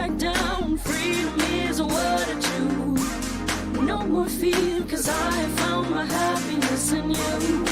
back down. Freedom is a word I choose. No more fear, 'cause I have found my happiness in you.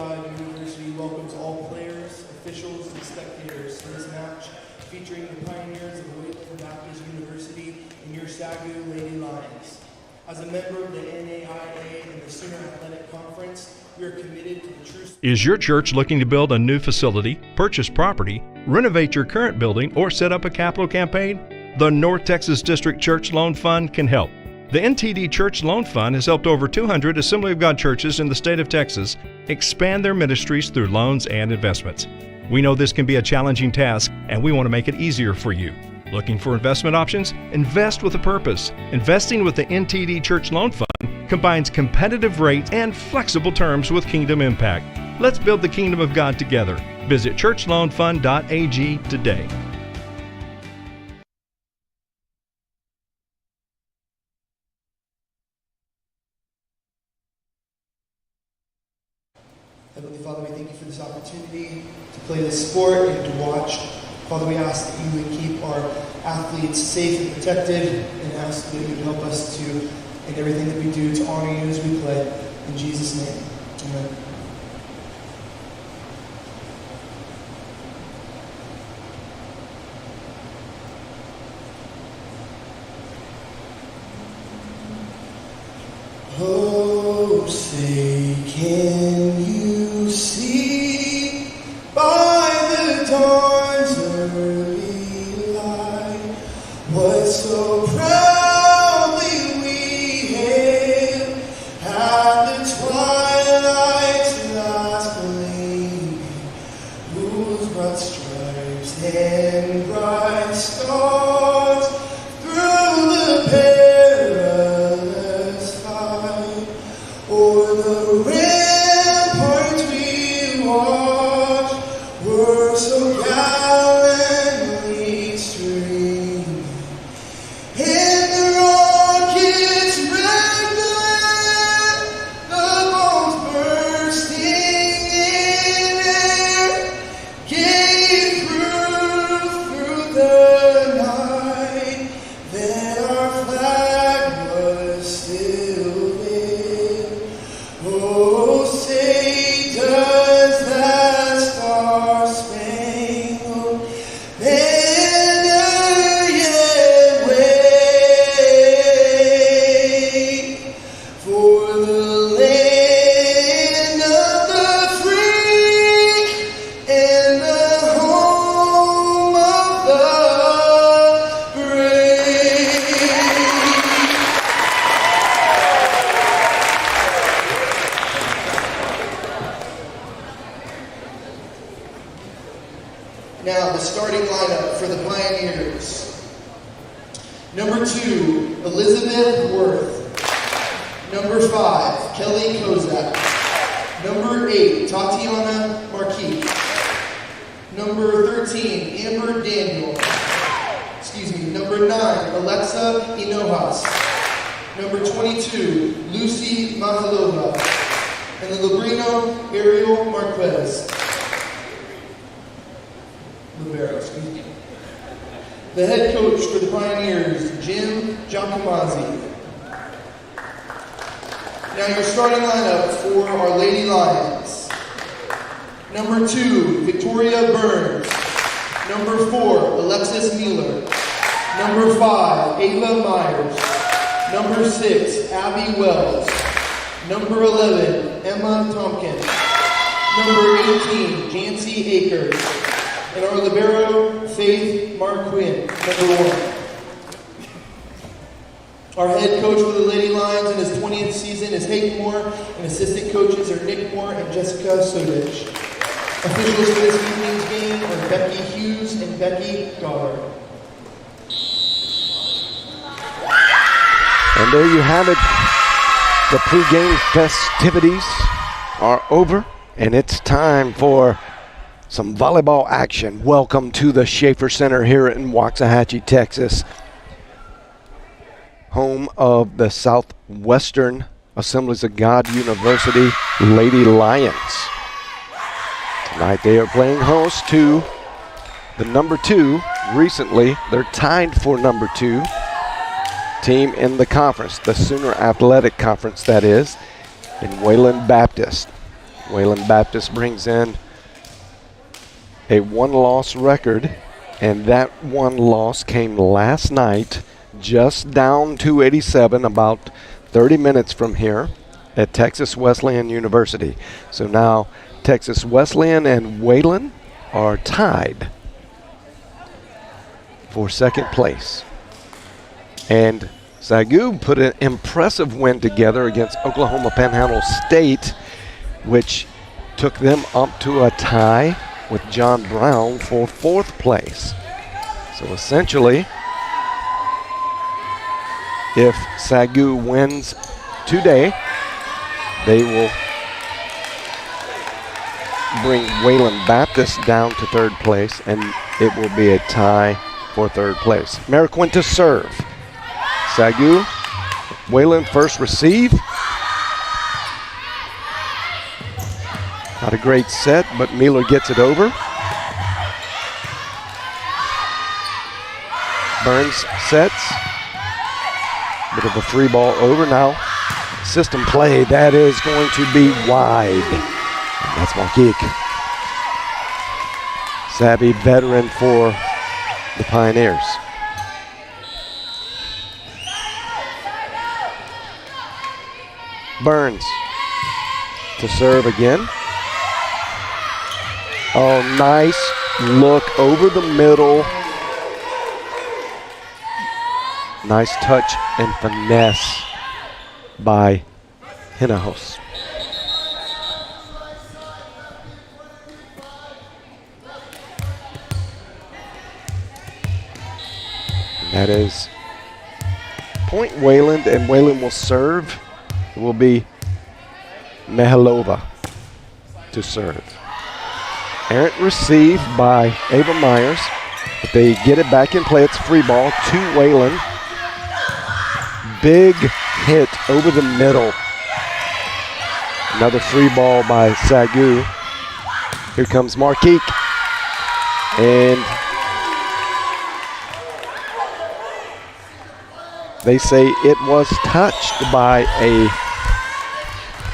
God University welcomes all players, officials, and spectators to this match featuring the pioneers of Wayland Baptist University and your SAGU Lady Lions. As a member of the NAIA and the Sooner Athletic Conference, we are committed to the true. Is your church looking to build a new facility, purchase property, renovate your current building, or set up a capital campaign? The North Texas District Church Loan Fund can help. The NTD Church Loan Fund has helped over 200 Assembly of God churches in the state of Texas expand their ministries through loans and investments. We know this can be a challenging task, and we want to make it easier for you. Looking for investment options? Invest with a purpose. Investing with the NTD Church Loan Fund combines competitive rates and flexible terms with kingdom impact. Let's build the kingdom of God together. Visit churchloanfund.ag today. Heavenly Father, we thank you for this opportunity to play this sport and to watch. Father, we ask that you would keep our athletes safe and protected, and ask that you would help us to, in everything that we do, to honor you as we play. In Jesus' name, amen. Oh, say, can you see by the dawn's early light what so proudly we hailed at the twilight's last gleaming, whose broad stripes and bright stars through the perilous fight o'er the ramparts we watched were so gallantly streaming, and the rockets red glare, the bombs bursting in air, gave through the night that our flag was still there. Oh, say does that star-spangled banner yet wave for the land of the free and the home of the brave? Now, the starting lineup for the Pioneers. Number 2, Elizabeth Worth. Number 5, Kelly Kozak. Number 8, Tatiana Marquis. Number 13, Amber Daniel. Number 9, Alexa Hinojas. Number 22, Lucy Mahalova. And the Librino, Ariel Marquez. The head coach for the Pioneers, Jim Giacomazzi. Now your starting lineup for our Lady Lions. Number 2, Victoria Burns. Number 4, Alexis Mueller. Number 5, Ava Myers. Number 6, Abby Wells. Number 11, Emma Tompkins. Number 18, Jancy Akers. And our libero, Faith Marquin, number 1. Our head coach for the Lady Lions in his 20th season is Hayden Moore, and assistant coaches are Nick Moore and Jessica Sodich. Officials for this evening's game are Becky Hughes and Becky Goddard. And there you have it. The pregame festivities are over, and it's time for some volleyball action. Welcome to the Schaefer Center here in Waxahachie, Texas, home of the Southwestern Assemblies of God University Lady Lions. Tonight they are playing host to the number 2. Recently, they're tied for number 2 team in the conference, the Sooner Athletic Conference, that is, in Wayland Baptist. Wayland Baptist brings in a one-loss record, and that one loss came last night, just down 287, about 30 minutes from here at Texas Wesleyan University. So now Texas Wesleyan and Wayland are tied for second place. And SAGU put an impressive win together against Oklahoma Panhandle State, which took them up to a tie with John Brown for fourth place. So essentially, if SAGU wins today, they will bring Wayland Baptist down to third place, and it will be a tie for third place. Mariquin to serve. SAGU, Wayland first receive. Not a great set, but Mealer gets it over. Burns sets. Bit of a free ball over now. System play, that is going to be wide. And that's Marquise. Savvy veteran for the Pioneers. Burns to serve again. Oh, nice look over the middle. Nice touch and finesse by Hinajos. That is point Wayland, and Wayland will serve. It will be Mihalova to serve. Errant received by Ava Myers, but they get it back in play. It's free ball to Wayland. Big hit over the middle. Another free ball by SAGU. Here comes Marquise. And they say it was touched by a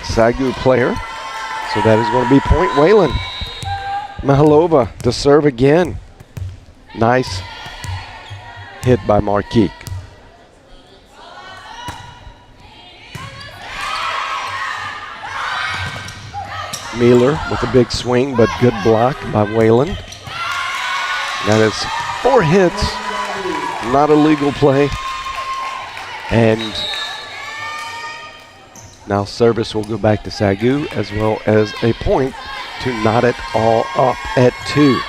SAGU player. So that is going to be point Wayland. Mihalova to serve again. Nice hit by Marquise. Mealer with a big swing, but good block by Wayland. That is 4 hits, not a legal play. And now service will go back to SAGU, as well as a point to knot it all up at 2.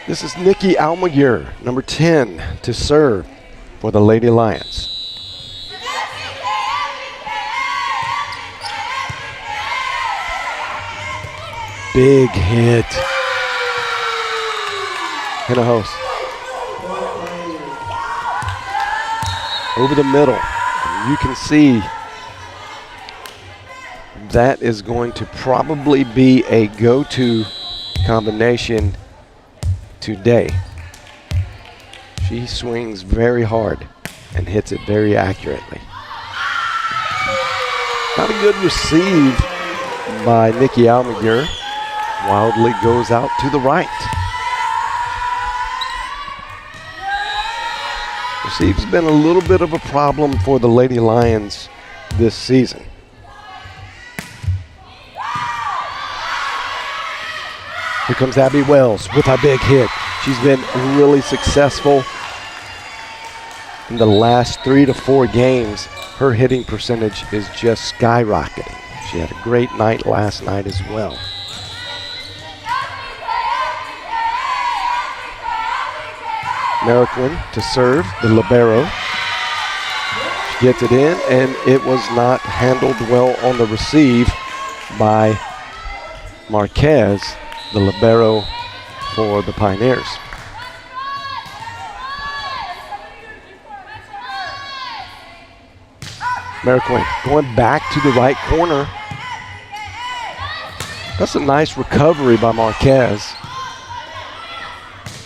This is Nikki Almaguer, number 10, to serve for the Lady Lions. Big hit. Hinajos. Over the middle. You can see that is going to probably be a go-to combination today. She swings very hard and hits it very accurately. Not a good receive by Nikki Almaguer. Wildly goes out to the right. Receive's been a little bit of a problem for the Lady Lions this season. Here comes Abby Wells with a big hit. She's been really successful in the last 3 to 4 games. Her hitting percentage is just skyrocketing. She had a great night last night as well. Mariquin to serve, the libero. She gets it in, and it was not handled well on the receive by Marquez, the libero for the Pioneers. Mariquin going back to the right corner. That's a nice recovery by Marquez.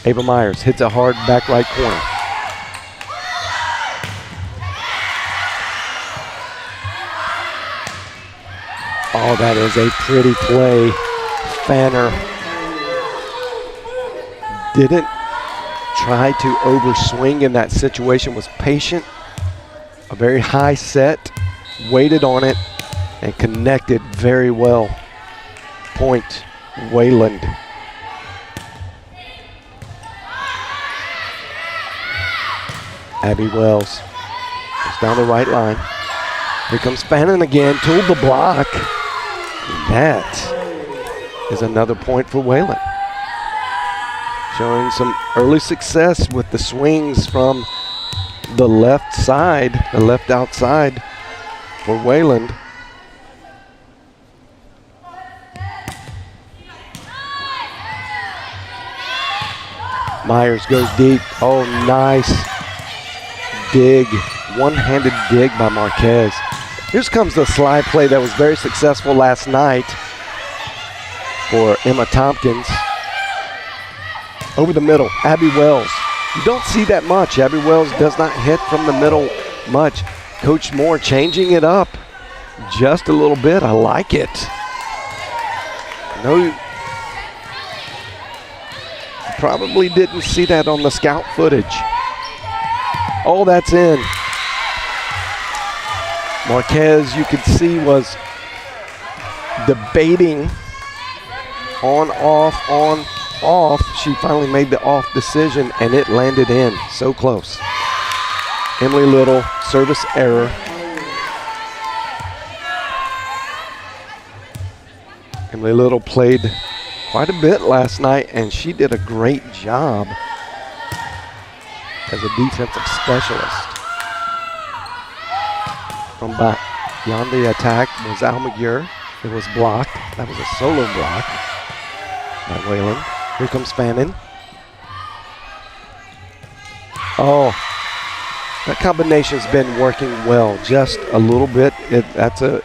Ava Myers hits a hard back right corner. Oh, that is a pretty play. Fanner didn't try to overswing in that situation, was patient. A very high set, waited on it, and connected very well. Point, Wayland. Abby Wells goes down the right line. Here comes Fannin again to the block. That is another point for Wayland. Showing some early success with the swings from the left side, the left outside for Wayland. Myers goes deep. Oh, nice dig. One-handed dig by Marquez. Here comes the slide play that was very successful last night for Emma Tompkins. Over the middle, Abby Wells. You don't see that much. Abby Wells does not hit from the middle much. Coach Moore changing it up just a little bit. I like it. No, you probably didn't see that on the scout footage. Oh, that's in. Marquez, you could see, was debating on, off. She finally made the off decision, and it landed in. So close. Emily Little, service error. Emily Little played quite a bit last night, and she did a great job as a defensive specialist. From beyond the attack was Almaguer. It was blocked. That was a solo block by Wayland. Here comes Fannin. Oh, that combination's been working well, just a little bit. That's a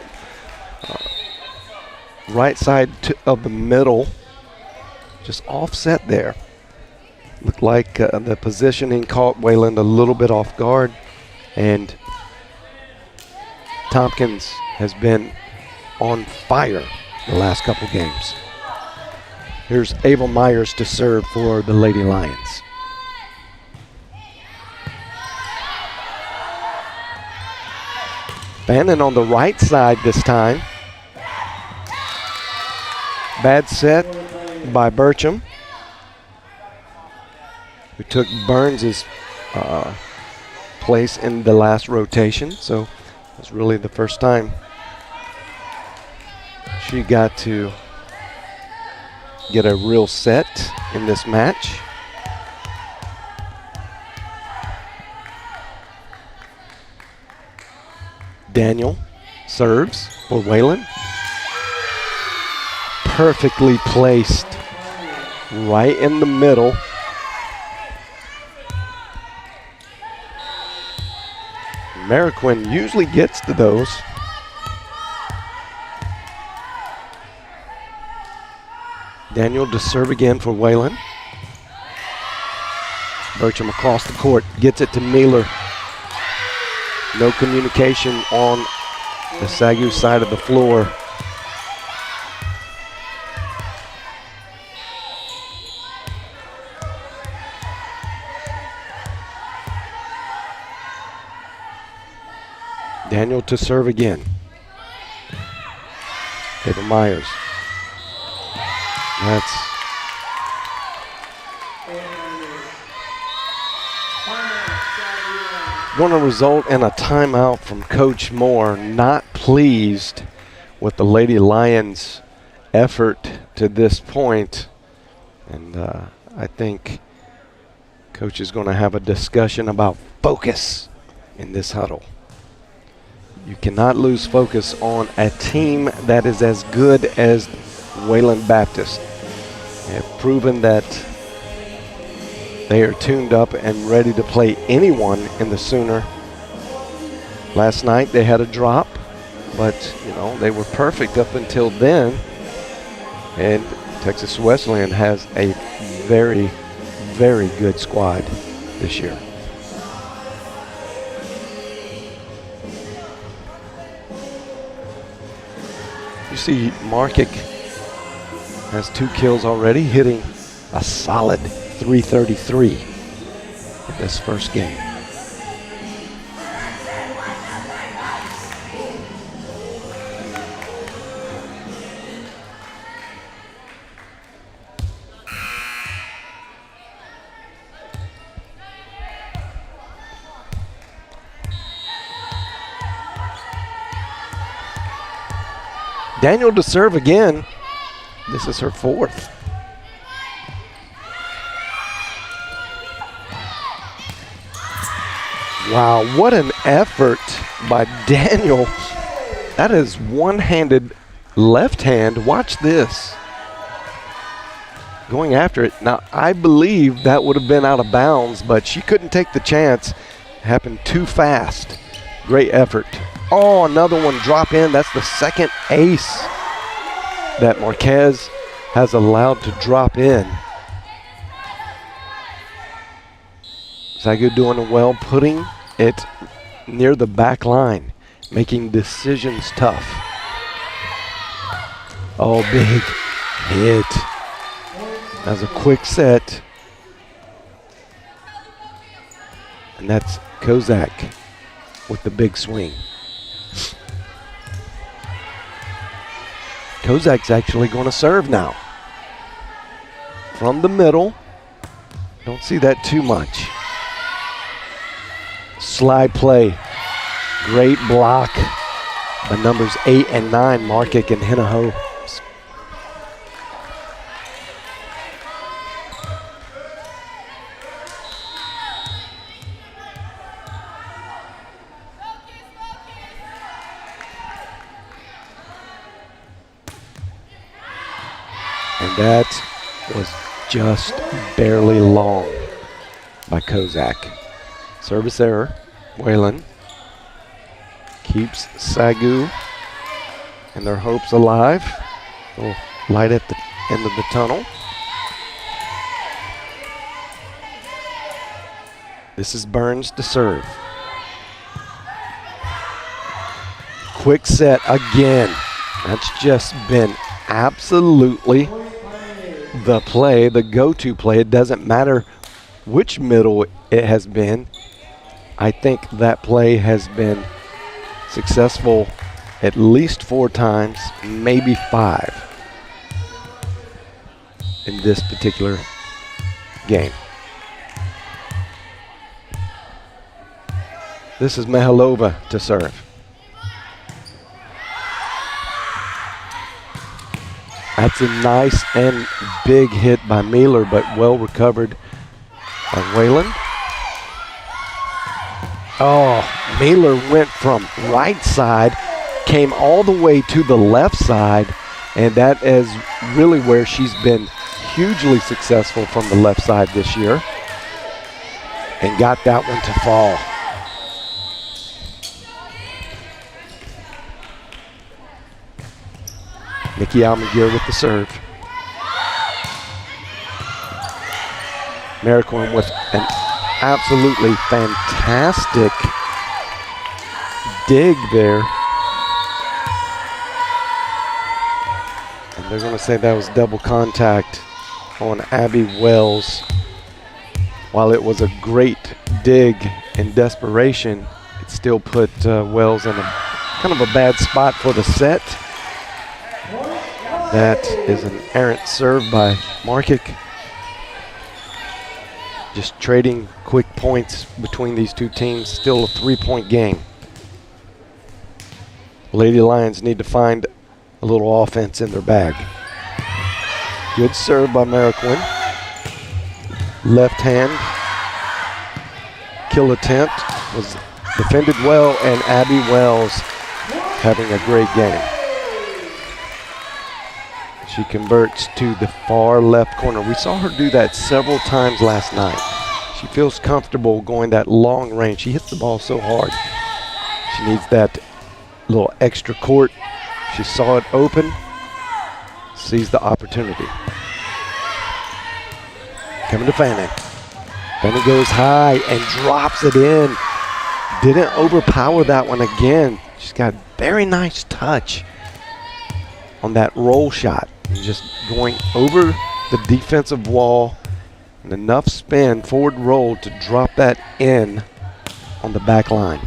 right side of the middle, just offset there. Looked like the positioning caught Wayland a little bit off guard, and Tompkins has been on fire the last couple games. Here's Ava Myers to serve for the Lady Lions. Fannin on the right side this time. Bad set by Burcham, who took Burns' place in the last rotation, so it's really the first time she got to get a real set in this match. Daniel serves for Wayland. Perfectly placed right in the middle. Mariquin usually gets to those. Daniel to serve again for Wayland. Burcham across the court, gets it to Mealer. No communication on the SAGU side of the floor. Daniel to serve again. Ava Myers. That's going to result in a timeout from Coach Moore. Not pleased with the Lady Lions' effort to this point. And I think Coach is going to have a discussion about focus in this huddle. You cannot lose focus on a team that is as good as Wayland Baptist. They have proven that they are tuned up and ready to play anyone in the Sooner. Last night they had a drop, but they were perfect up until then. And Texas Wesleyan has a very, very good squad this year. You see Markic has 2 kills already, hitting a solid .333 in this first game. Daniel to serve again. This is her 4th. Wow, what an effort by Daniel. That is one-handed left hand. Watch this. Going after it. Now, I believe that would have been out of bounds, but she couldn't take the chance. It happened too fast. Great effort. Oh, another one drop in. That's the second ace that Marquez has allowed to drop in. SAGU doing well, putting it near the back line, making decisions tough. Oh, big hit. That was a quick set. And that's Kozak with the big swing. Kozak's actually going to serve now. From the middle. Don't see that too much. Slide play. Great block by numbers 8 and 9, Markic and Hinaho. And that was just barely long by Kozak. Service error. Wayland keeps SAGU and their hopes alive. A little light at the end of the tunnel. This is Burns to serve. Quick set again. That's just been absolutely the play, the go-to play. It doesn't matter which middle it has been. I think that play has been successful at least 4 times, maybe 5 in this particular game. This is Mihalova to serve. That's a nice and big hit by Mealer, but well recovered by Wayland. Oh, Mealer went from right side, came all the way to the left side, and that is really where she's been hugely successful from the left side this year, and got that one to fall. Nikki Almaguer with the serve. Maricoin with an absolutely fantastic dig there. And they're going to say that was double contact on Abby Wells. While it was a great dig in desperation, it still put Wells in a kind of a bad spot for the set. That is an errant serve by Markic. Just trading quick points between these two teams. Still a 3-point game. Lady Lions need to find a little offense in their bag. Good serve by Mariquin. Left hand. Kill attempt was defended well, and Abby Wells having a great game. She converts to the far left corner. We saw her do that several times last night. She feels comfortable going that long range. She hits the ball so hard. She needs that little extra court. She saw it open, sees the opportunity. Coming to Fanning. Fanning goes high and drops it in. Didn't overpower that one again. She's got a very nice touch on that roll shot. Just going over the defensive wall and enough spin, forward roll to drop that in on the back line.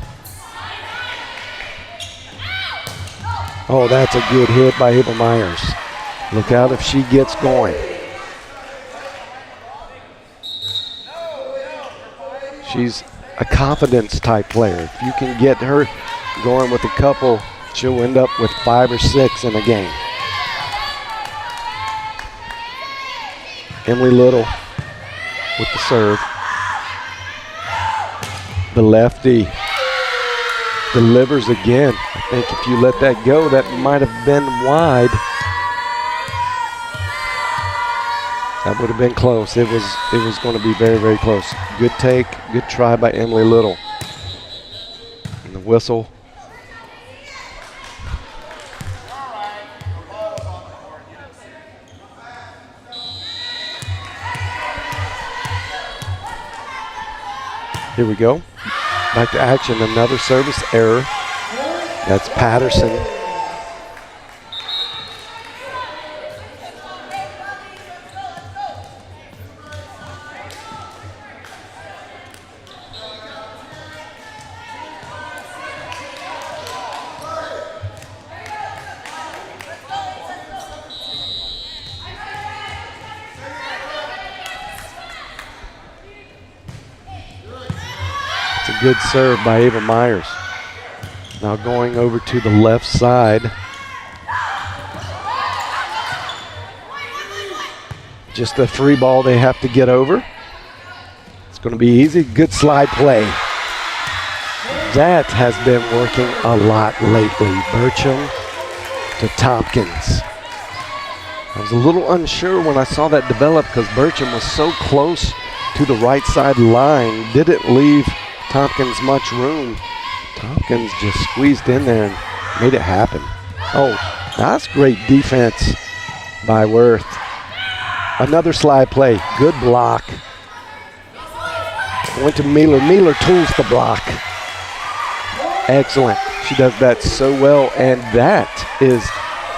Oh, that's a good hit by Ava Myers. Look out if she gets going. She's a confidence type player. If you can get her going with a couple, she'll end up with 5 or 6 in a game. Emily Little with the serve. The lefty delivers again. I think if you let that go, that might have been wide. That would have been close. It was going to be very, very close. Good take, good try by Emily Little. And the whistle. Here we go. Back to action. Another service error. That's Patterson. Good serve by Ava Myers. Now going over to the left side. Just a free ball they have to get over. It's going to be easy. Good slide play. That has been working a lot lately. Burcham to Tompkins. I was a little unsure when I saw that develop because Burcham was so close to the right side line. Didn't leave Tompkins much room. Tompkins just squeezed in there and made it happen. Oh, that's great defense by Worth. Another slide play. Good block. Went to Mealer. Mealer tools the block. Excellent. She does that so well, and that is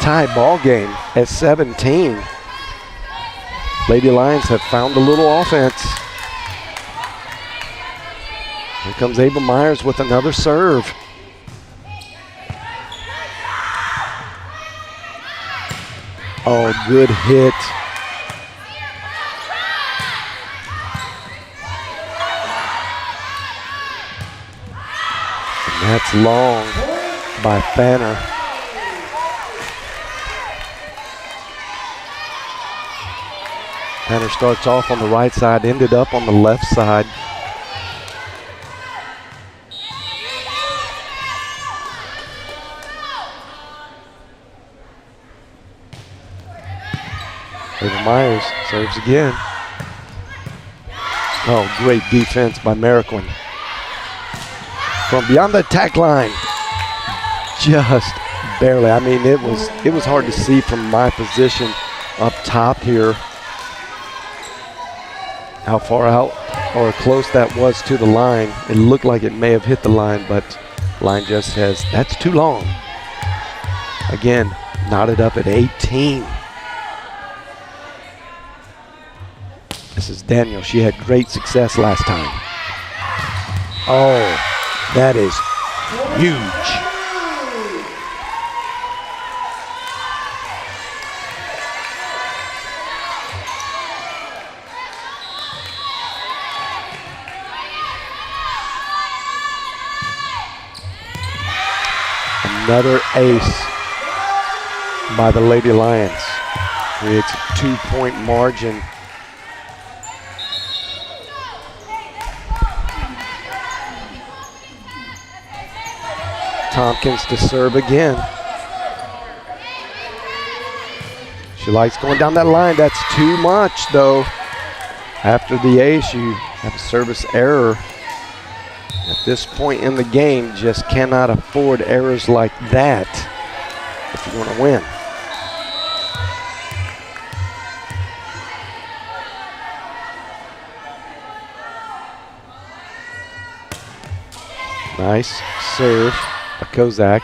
tie ball game at 17. Lady Lions have found a little offense. Here comes Ava Myers with another serve. Oh, good hit. And that's long by Fanner. Fanner starts off on the right side, ended up on the left side. Ava Myers serves again. Oh, great defense by Mariquin. From beyond the attack line. Just barely. I mean, it was hard to see from my position up top here how far out or close that was to the line. It looked like it may have hit the line, but line just says that's too long. Again, knotted up at 18. This is Daniel. She had great success last time. Oh, that is huge. Another ace by the Lady Lions. Creates a 2-point margin. Tompkins to serve again. She likes going down that line. That's too much, though. After the ace, you have a service error. At this point in the game, just cannot afford errors like that if you want to win. Nice serve by Kozak.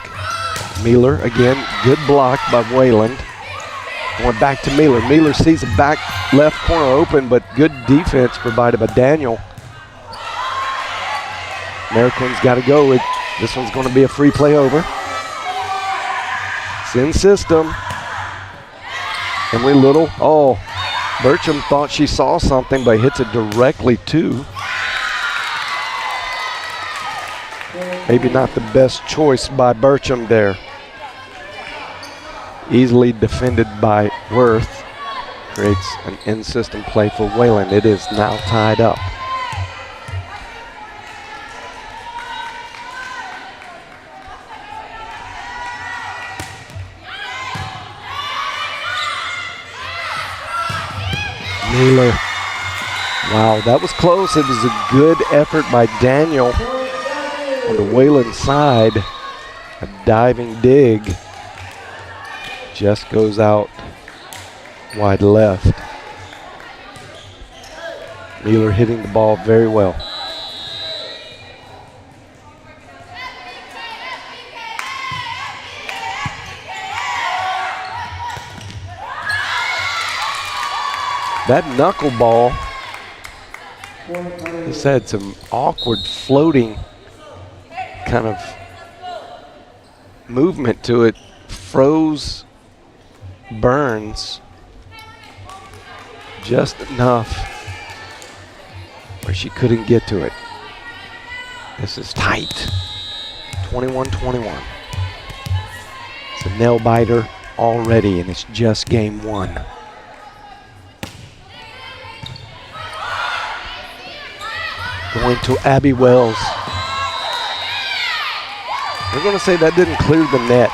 Mealer again, good block by Wayland. Going back to Miller. Miller sees the back left corner open, but good defense provided by Daniel. American's got to go. This one's going to be a free play over. It's in system. Emily Little. Oh, Bertram thought she saw something, but hits it directly to. Maybe not the best choice by Bertram there. Easily defended by Worth. Creates an in-system play for Wayland. It is now tied up. Miller. Wow, that was close. It was a good effort by Daniel on the Wayland side. A diving dig. Just goes out wide left. Miller hitting the ball very well. That knuckleball has had some awkward floating kind of movement to it. Froze Burns just enough where she couldn't get to it. This is tight. 21-21. It's a nail biter already, and it's just game one. Going to Abby Wells. We're going to say that didn't clear the net.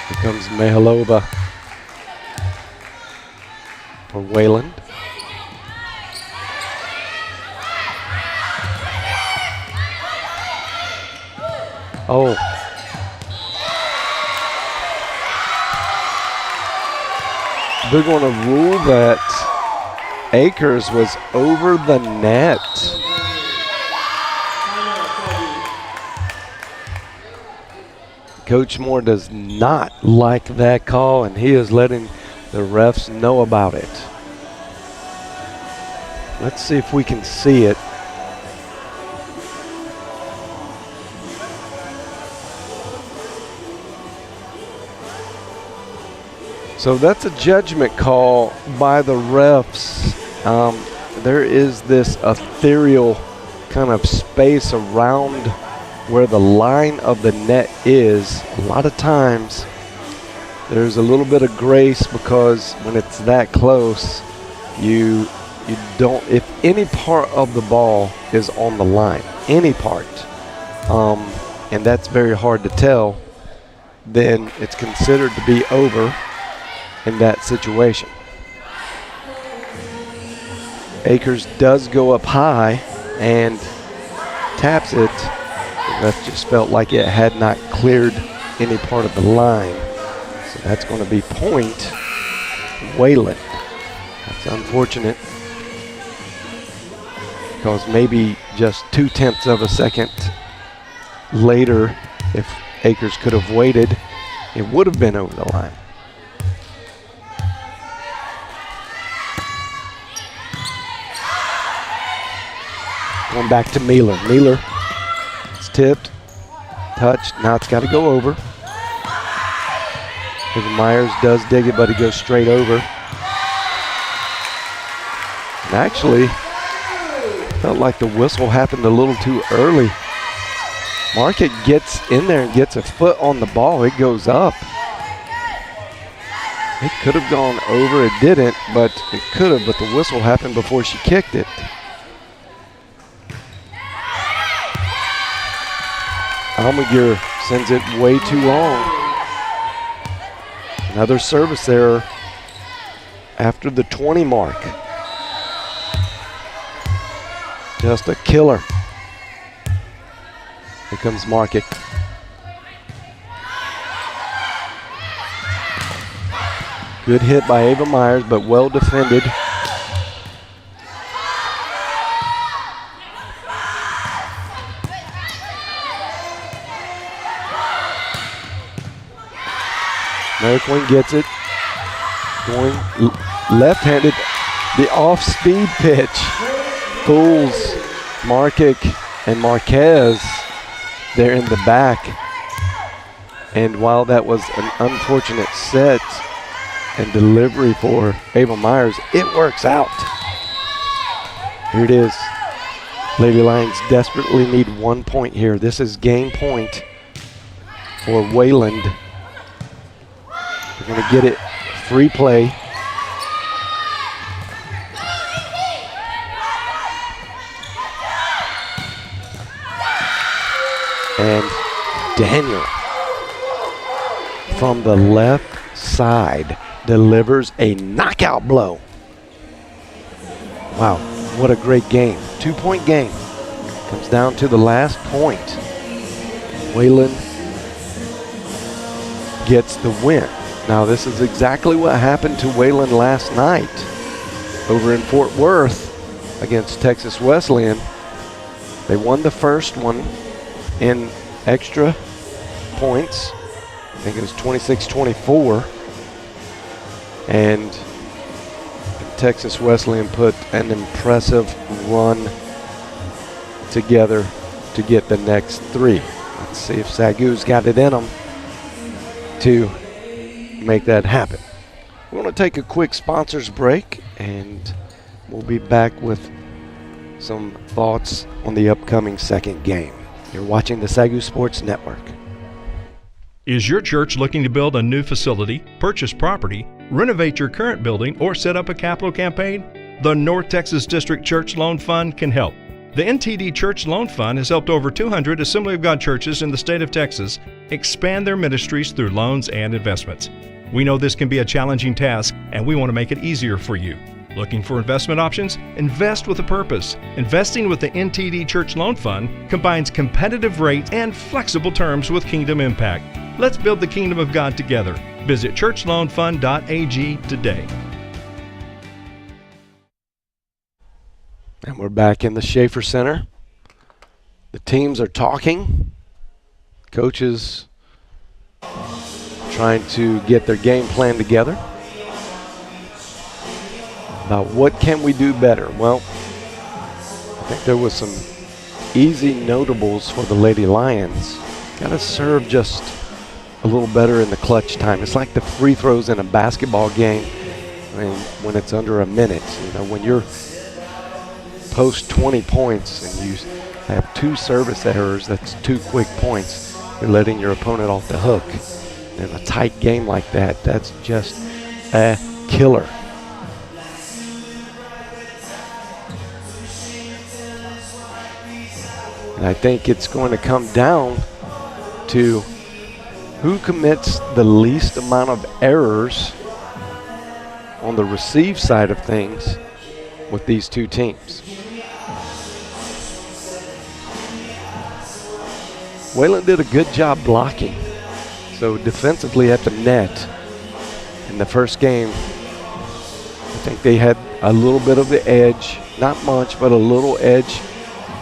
Here comes Mihalova for Wayland. Oh. They're going to rule that Akers was over the net. Coach Moore does not like that call, and he is letting the refs know about it. Let's see if we can see it. So that's a judgment call by the refs. There is this ethereal kind of space around where the line of the net is. A lot of times there's a little bit of grace because when it's that close, you don't, if any part of the ball is on the line, any part, and that's very hard to tell, then it's considered to be over in that situation. Akers does go up high and taps it. The ref just felt like it had not cleared any part of the line. So that's going to be point Wayland. That's unfortunate because maybe just 0.2 of a second later, if Akers could have waited, it would have been over the line. Going back to Miller. Miller, it's tipped, touched, now it's got to go over. Myers does dig it, but he goes straight over. And actually, felt like the whistle happened a little too early. Market gets in there and gets a foot on the ball. It goes up. It could have gone over. It didn't, but it could have, but the whistle happened before she kicked it. Almaguer sends it way too long. Another service error after the 20 mark. Just a killer. Here comes Market. Good hit by Ava Myers, but well defended. Mary Queen gets it. Going left-handed. The off-speed pitch fools Markic and Marquez there in the back. And while that was an unfortunate set and delivery for Ava Myers, it works out. Here it is. Lady Lions desperately need 1 point here. This is game point for Wayland. They're going to get it free play. And Daniel from the left side delivers a knockout blow. Wow, what a great game. 2-point game. Comes down to the last point. Wayland gets the win. Now this is exactly what happened to Wayland last night over in Fort Worth against Texas Wesleyan. They won the first one in extra points. I think it was 26-24. And Texas Wesleyan put an impressive run together to get the next three. Let's see if SAGU's got it in them to make that happen. We're going to take a quick sponsors break, and we'll be back with some thoughts on the upcoming second game. You're watching the SAGU Sports Network. Is your church looking to build a new facility, purchase property, renovate your current building, or set up a capital campaign? The North Texas District Church Loan Fund can help. The NTD Church Loan Fund has helped over 200 Assembly of God churches in the state of Texas expand their ministries through loans and investments. We know this can be a challenging task, and we want to make it easier for you. Looking for investment options? Invest with a purpose. Investing with the NTD Church Loan Fund combines competitive rates and flexible terms with kingdom impact. Let's build the kingdom of God together. Visit churchloanfund.ag today. And we're back in the Schaefer Center. The teams are talking. Coaches trying to get their game plan together. About what can we do better? Well, I think there was some easy notables for the Lady Lions. Got to serve just a little better in the clutch time. It's like the free throws in a basketball game when it's under a minute. You know, when you're post 20 points and you have 2 service errors, that's 2 quick points. You're letting your opponent off the hook. In a tight game like that, that's just a killer. And I think it's going to come down to who commits the least amount of errors on the receive side of things with these two teams. Wayland did a good job blocking. So defensively at the net in the first game, I think they had a little bit of the edge, not much, but a little edge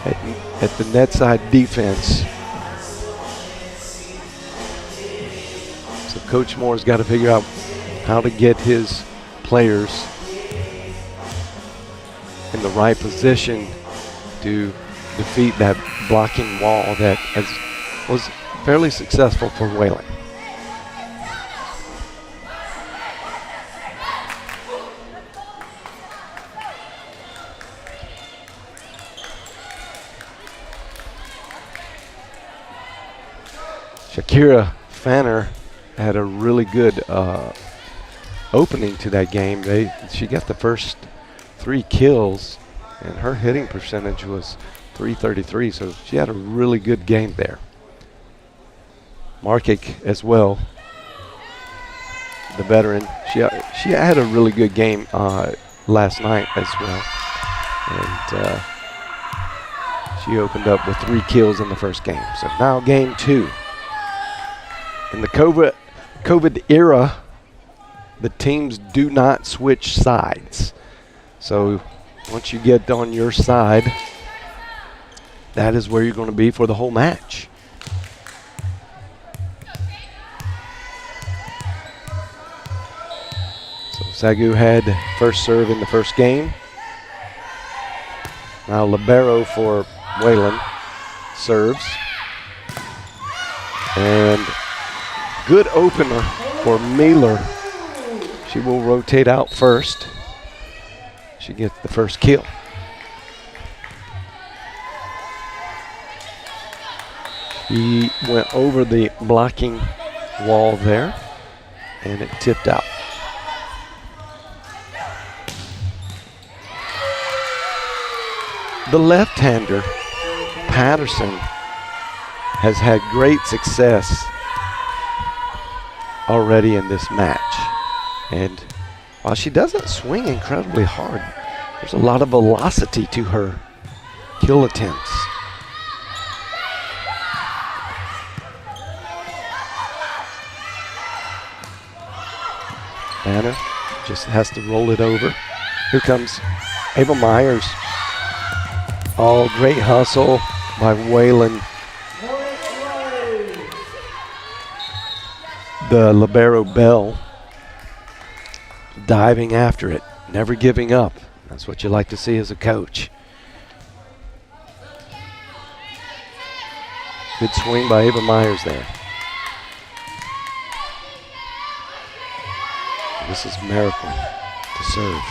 at the net side defense. So Coach Moore's got to figure out how to get his players in the right position to defeat that blocking wall that was fairly successful for Wayland. Shakira Fanner had a really good opening to that game. She got the first 3 kills, and her hitting percentage was .333, so she had a really good game there. Markic as well, the veteran. She had a really good game last night as well, and she opened up with 3 kills in the first game. So now game 2. In the COVID era, the teams do not switch sides. So once you get on your side, that is where you're going to be for the whole match. SAGU had first serve in the first game. Now libero for Wayland serves. And good opener for Miller. She will rotate out first. She gets the first kill. He went over the blocking wall there, and it tipped out. The left-hander, Patterson, has had great success already in this match. And while she doesn't swing incredibly hard, there's a lot of velocity to her kill attempts. Banner just has to roll it over. Here comes Ava Myers. Oh, great hustle by Wayland. The libero Bell diving after it, never giving up. That's what you like to see as a coach. Good swing by Ava Myers there. This is Miracle to serve.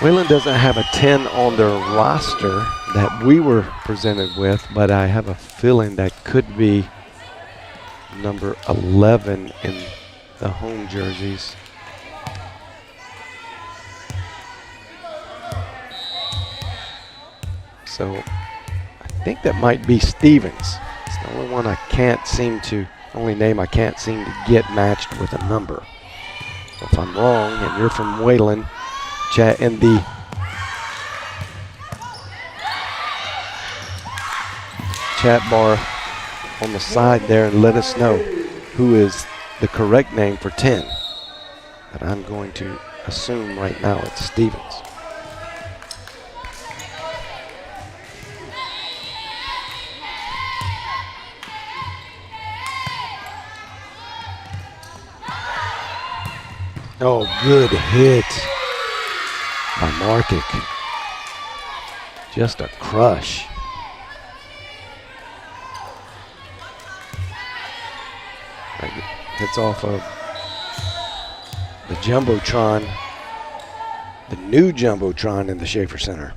Wayland doesn't have a 10 on their roster that we were presented with, but I have a feeling that could be number 11 in the home jerseys. So I think that might be Stevens. It's the only one I can't seem to, only name I can't seem to get matched with a number. So if I'm wrong and you're from Wayland, chat in the chat bar on the side there and let us know who is the correct name for 10. But I'm going to assume right now it's Stevens. Oh, good hit by Markic. Just a crush. Hits off of the Jumbotron, the new Jumbotron in the Schaefer Center.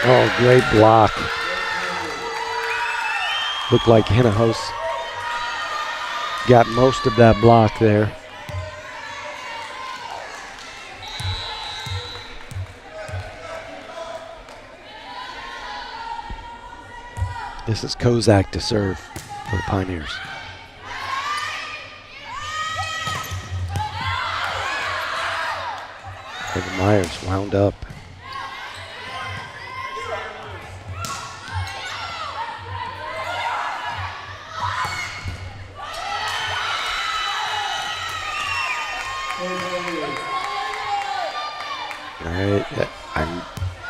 Oh, great block. Looked like Hinojosa got most of that block there. This is Kozak to serve for the Pioneers. David Myers wound up.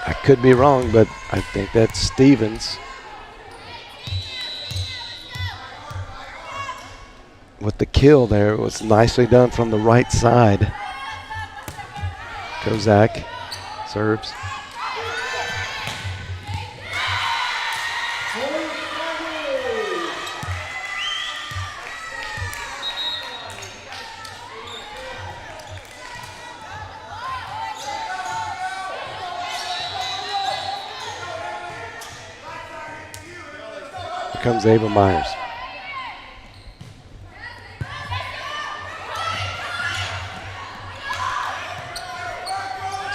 I could be wrong, but I think that's Stevens. With the kill there, it was nicely done from the right side. Kozak serves. Here comes Ava Myers.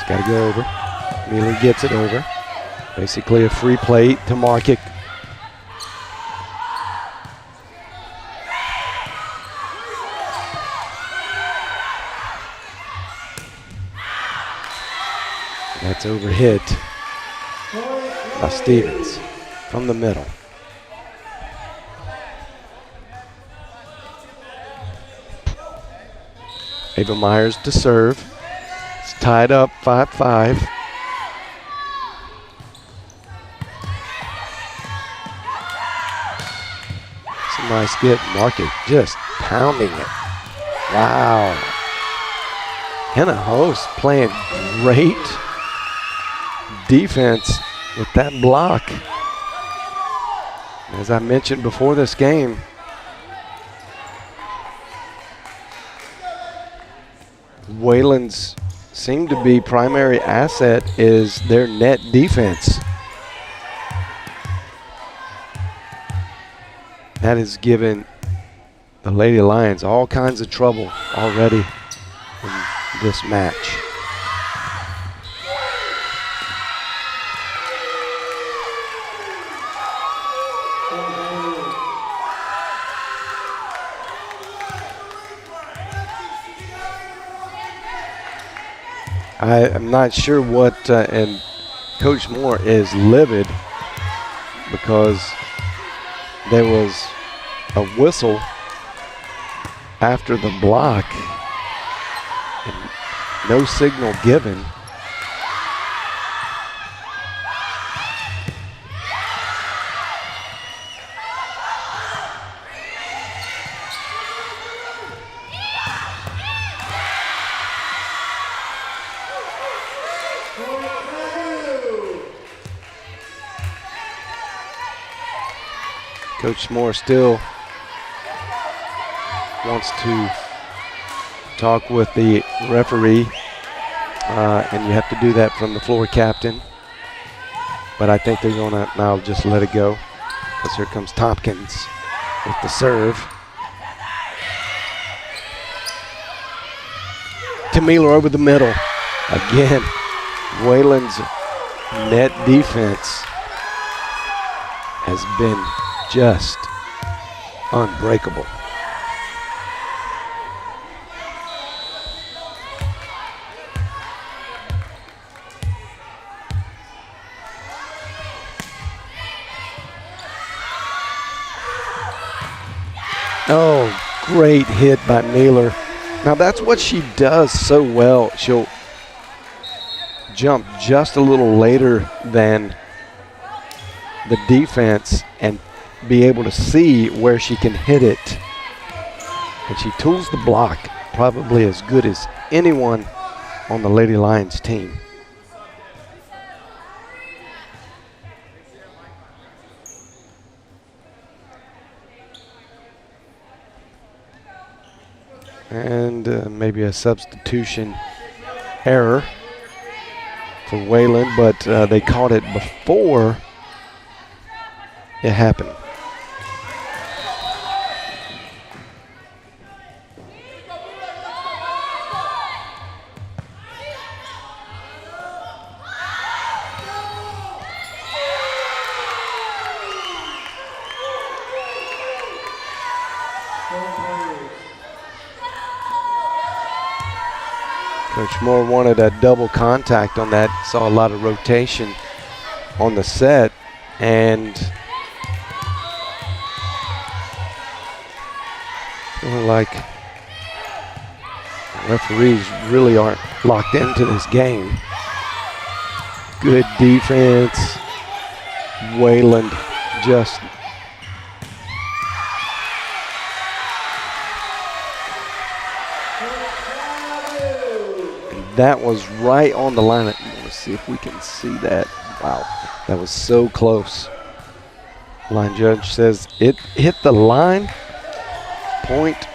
Got to go over. Mealy gets it over. Basically a free plate to Markic. That's overhit by Stevens from the middle. Ava Myers to serve. It's tied up 5-5. It's a nice get. Market just pounding it. Wow. Hannah Host playing great defense with that block. As I mentioned before this game, Wayland's seem to be primary asset is their net defense. That has given the Lady Lions all kinds of trouble already in this match. I'm not sure what, and Coach Moore is livid because there was a whistle after the block and no signal given. Coach Moore still wants to talk with the referee, and you have to do that from the floor captain. But I think they're going to now just let it go because here comes Tompkins with the serve. To Miller over the middle. Again, Wayland's net defense has been just unbreakable. Oh, great hit by Miller. Now that's what she does so well. She'll jump just a little later than the defense and be able to see where she can hit it. And she tools the block probably as good as anyone on the Lady Lions team. And maybe a substitution error for Wayland, but they caught it before it happened. Coach Moore wanted a double contact on that. Saw a lot of rotation on the set, and feeling like referees really aren't locked into this game. Good defense. Wayland just that was right on the line. Let's see if we can see that. Wow, that was so close. Line judge says it hit the line. Point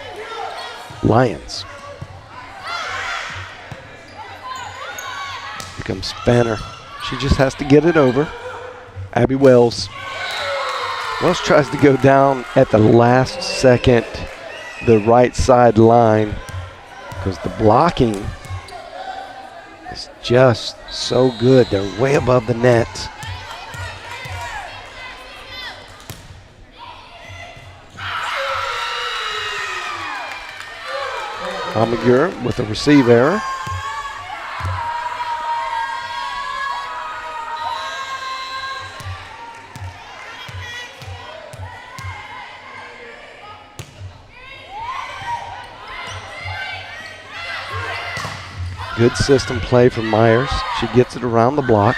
Lions. Here comes Spanner. She just has to get it over. Abby Wells. Wells tries to go down at the last second, the right side line, because the blocking is just so good. They're way above the net. Amagur with a receive error. Good system play from Myers. She gets it around the block.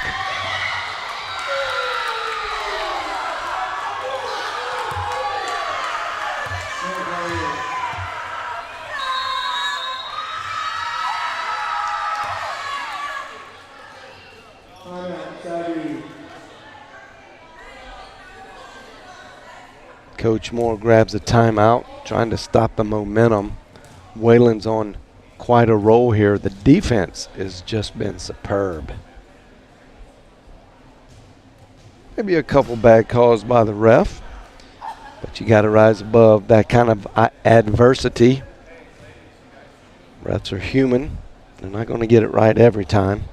Coach Moore grabs a timeout, trying to stop the momentum. Wayland's on quite a roll here. The defense has just been superb. Maybe a couple bad calls by the ref, but you got to rise above that kind of adversity. Refs are human. They're not going to get it right every time.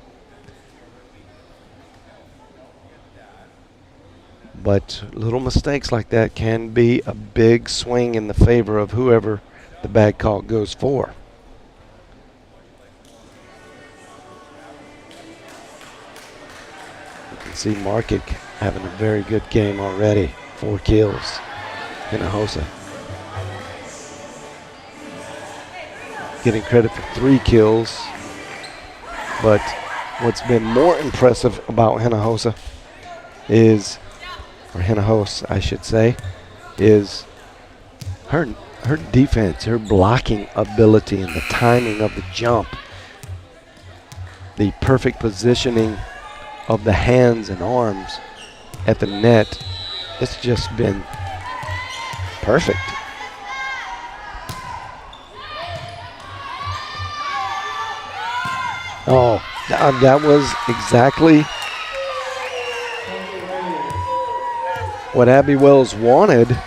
But little mistakes like that can be a big swing in the favor of whoever the bad call goes for. You can see Markic having a very good game already. 4 kills. Hinojosa getting credit for 3 kills. But what's been more impressive about Hinojosa is, or Hinojosa, I should say, is her defense, her blocking ability and the timing of the jump, the perfect positioning of the hands and arms at the net. It's just been perfect. Oh, that was exactly what Abby Wells wanted.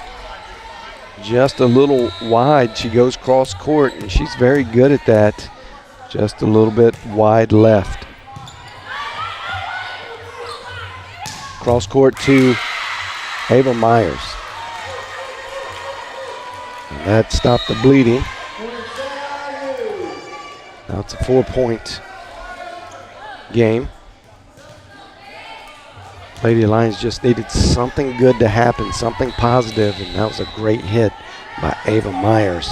Just a little wide. She goes cross court, and she's very good at that. Just a little bit wide left. Cross court to Ava Myers. And that stopped the bleeding. Now it's a 4-point game. Lady Lions just needed something good to happen, something positive, and that was a great hit by Ava Myers.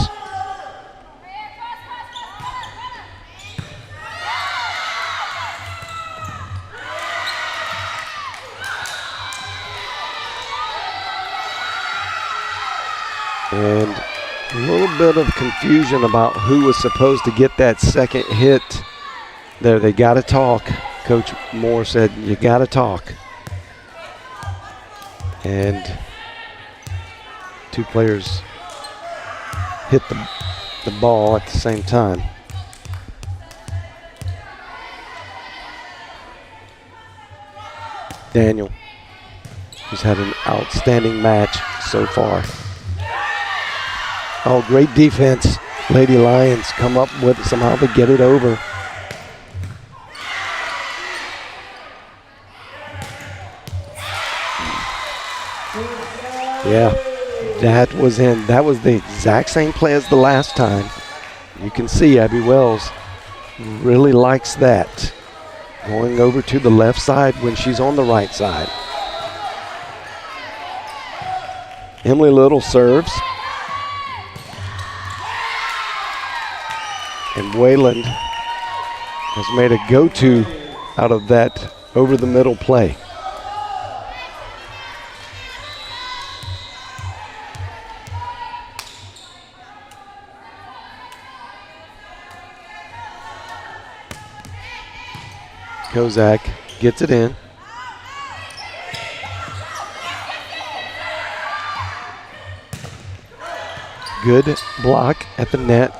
And a little bit of confusion about who was supposed to get that second hit there. They got to talk. Coach Moore said, you got to talk. And 2 players hit the ball at the same time. Daniel, who's had an outstanding match so far. Oh, great defense. Lady Lions come up with it somehow to get it over. Yeah, that was in. That was the exact same play as the last time. You can see Abby Wells really likes that. Going over to the left side when she's on the right side. Emily Little serves. And Wayland has made a go-to out of that over-the-middle play. Kozak gets it in. Good block at the net.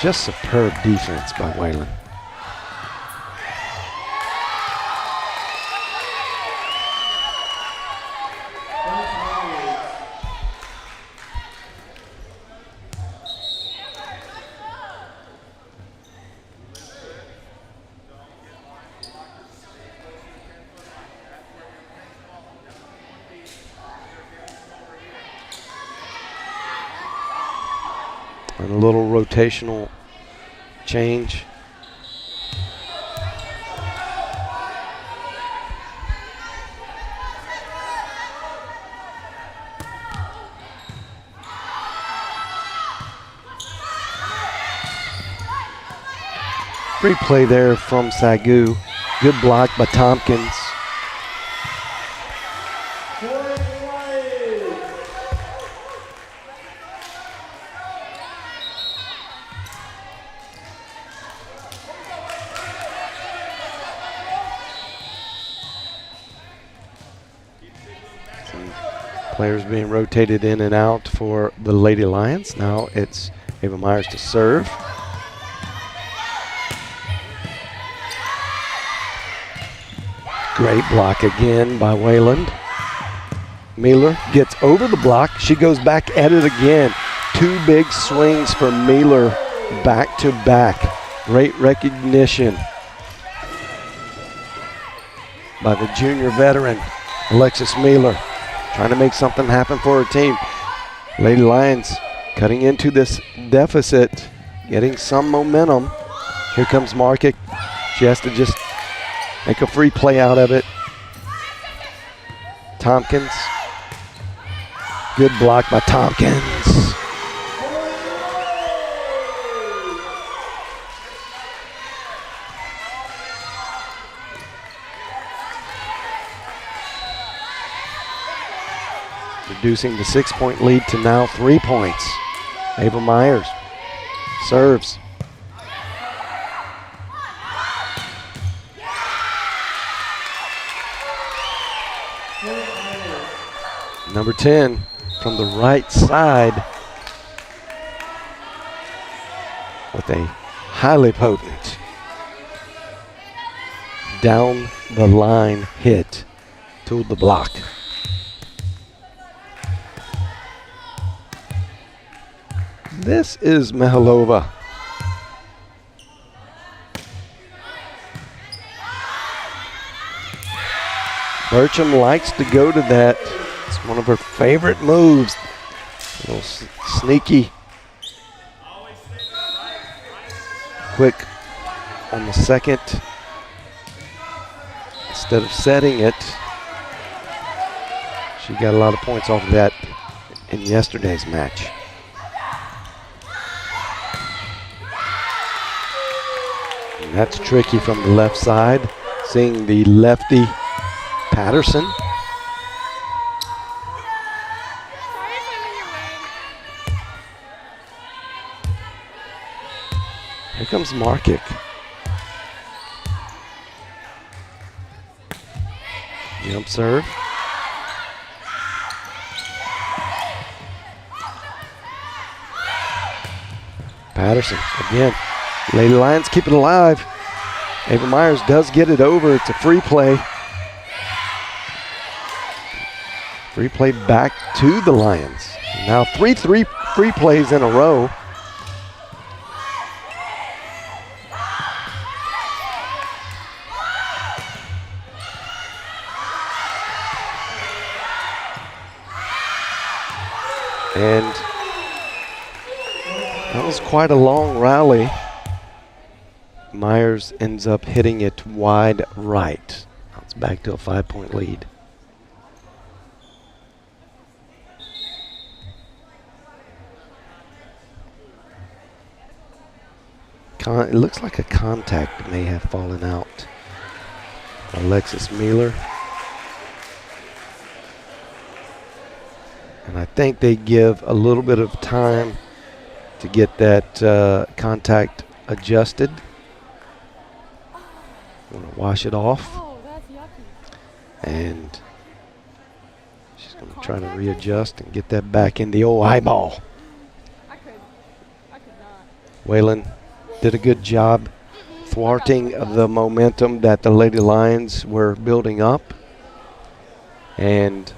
Just superb defense by Wayland. And a little rotational change. Great play there from SAGU. Good block by Tompkins. Some players being rotated in and out for the Lady Lions. Now it's Ava Myers to serve. Great block again by Wayland. Mealer gets over the block. She goes back at it again. 2 big swings for Mealer back to back. Great recognition by the junior veteran, Alexis Mealer, trying to make something happen for her team. Lady Lions cutting into this deficit, getting some momentum. Here comes Markic. She has to just make a free play out of it. Tompkins. Good block by Tompkins. Reducing the 6-point lead to now 3 points. Ava Myers serves. Number 10 from the right side with a highly potent down the line hit to the block. This is Mihalova. Burcham likes to go to that. It's one of her favorite moves. A little sneaky. Quick on the second. Instead of setting it, she got a lot of points off of that in yesterday's match. And that's tricky from the left side. Seeing the lefty Patterson. Here comes Markic. Jump serve. Patterson again. Lady Lions keep it alive. Ava Myers does get it over. It's a free play. Free play back to the Lions. Now three free plays in a row. And that was quite a long rally. Myers ends up hitting it wide right. Now it's back to a 5-point lead. It looks like a contact may have fallen out. Alexis Mealer. And I think they give a little bit of time to get that contact adjusted. Want to wash it off. And she's going to try to readjust and get that back in the old eyeball. I could not. Wayland did a good job thwarting the momentum that the Lady Lions were building up. And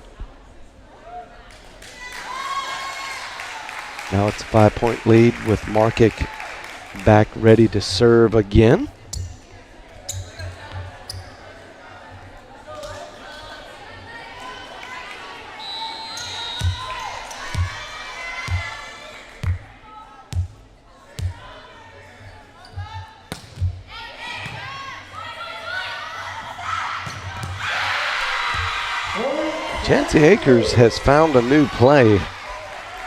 now it's a 5-point lead with Markic back ready to serve again. Jancy Akers has found a new play.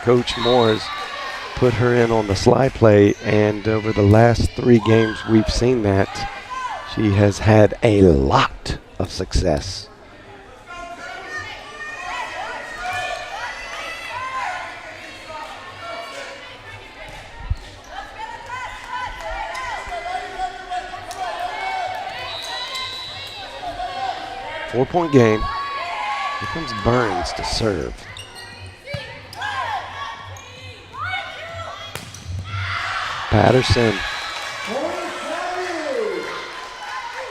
Coach Moore has put her in on the slide play, and over the last 3 games we've seen that. She has had a lot of success. Four-point game. Here comes Burns to serve. Patterson.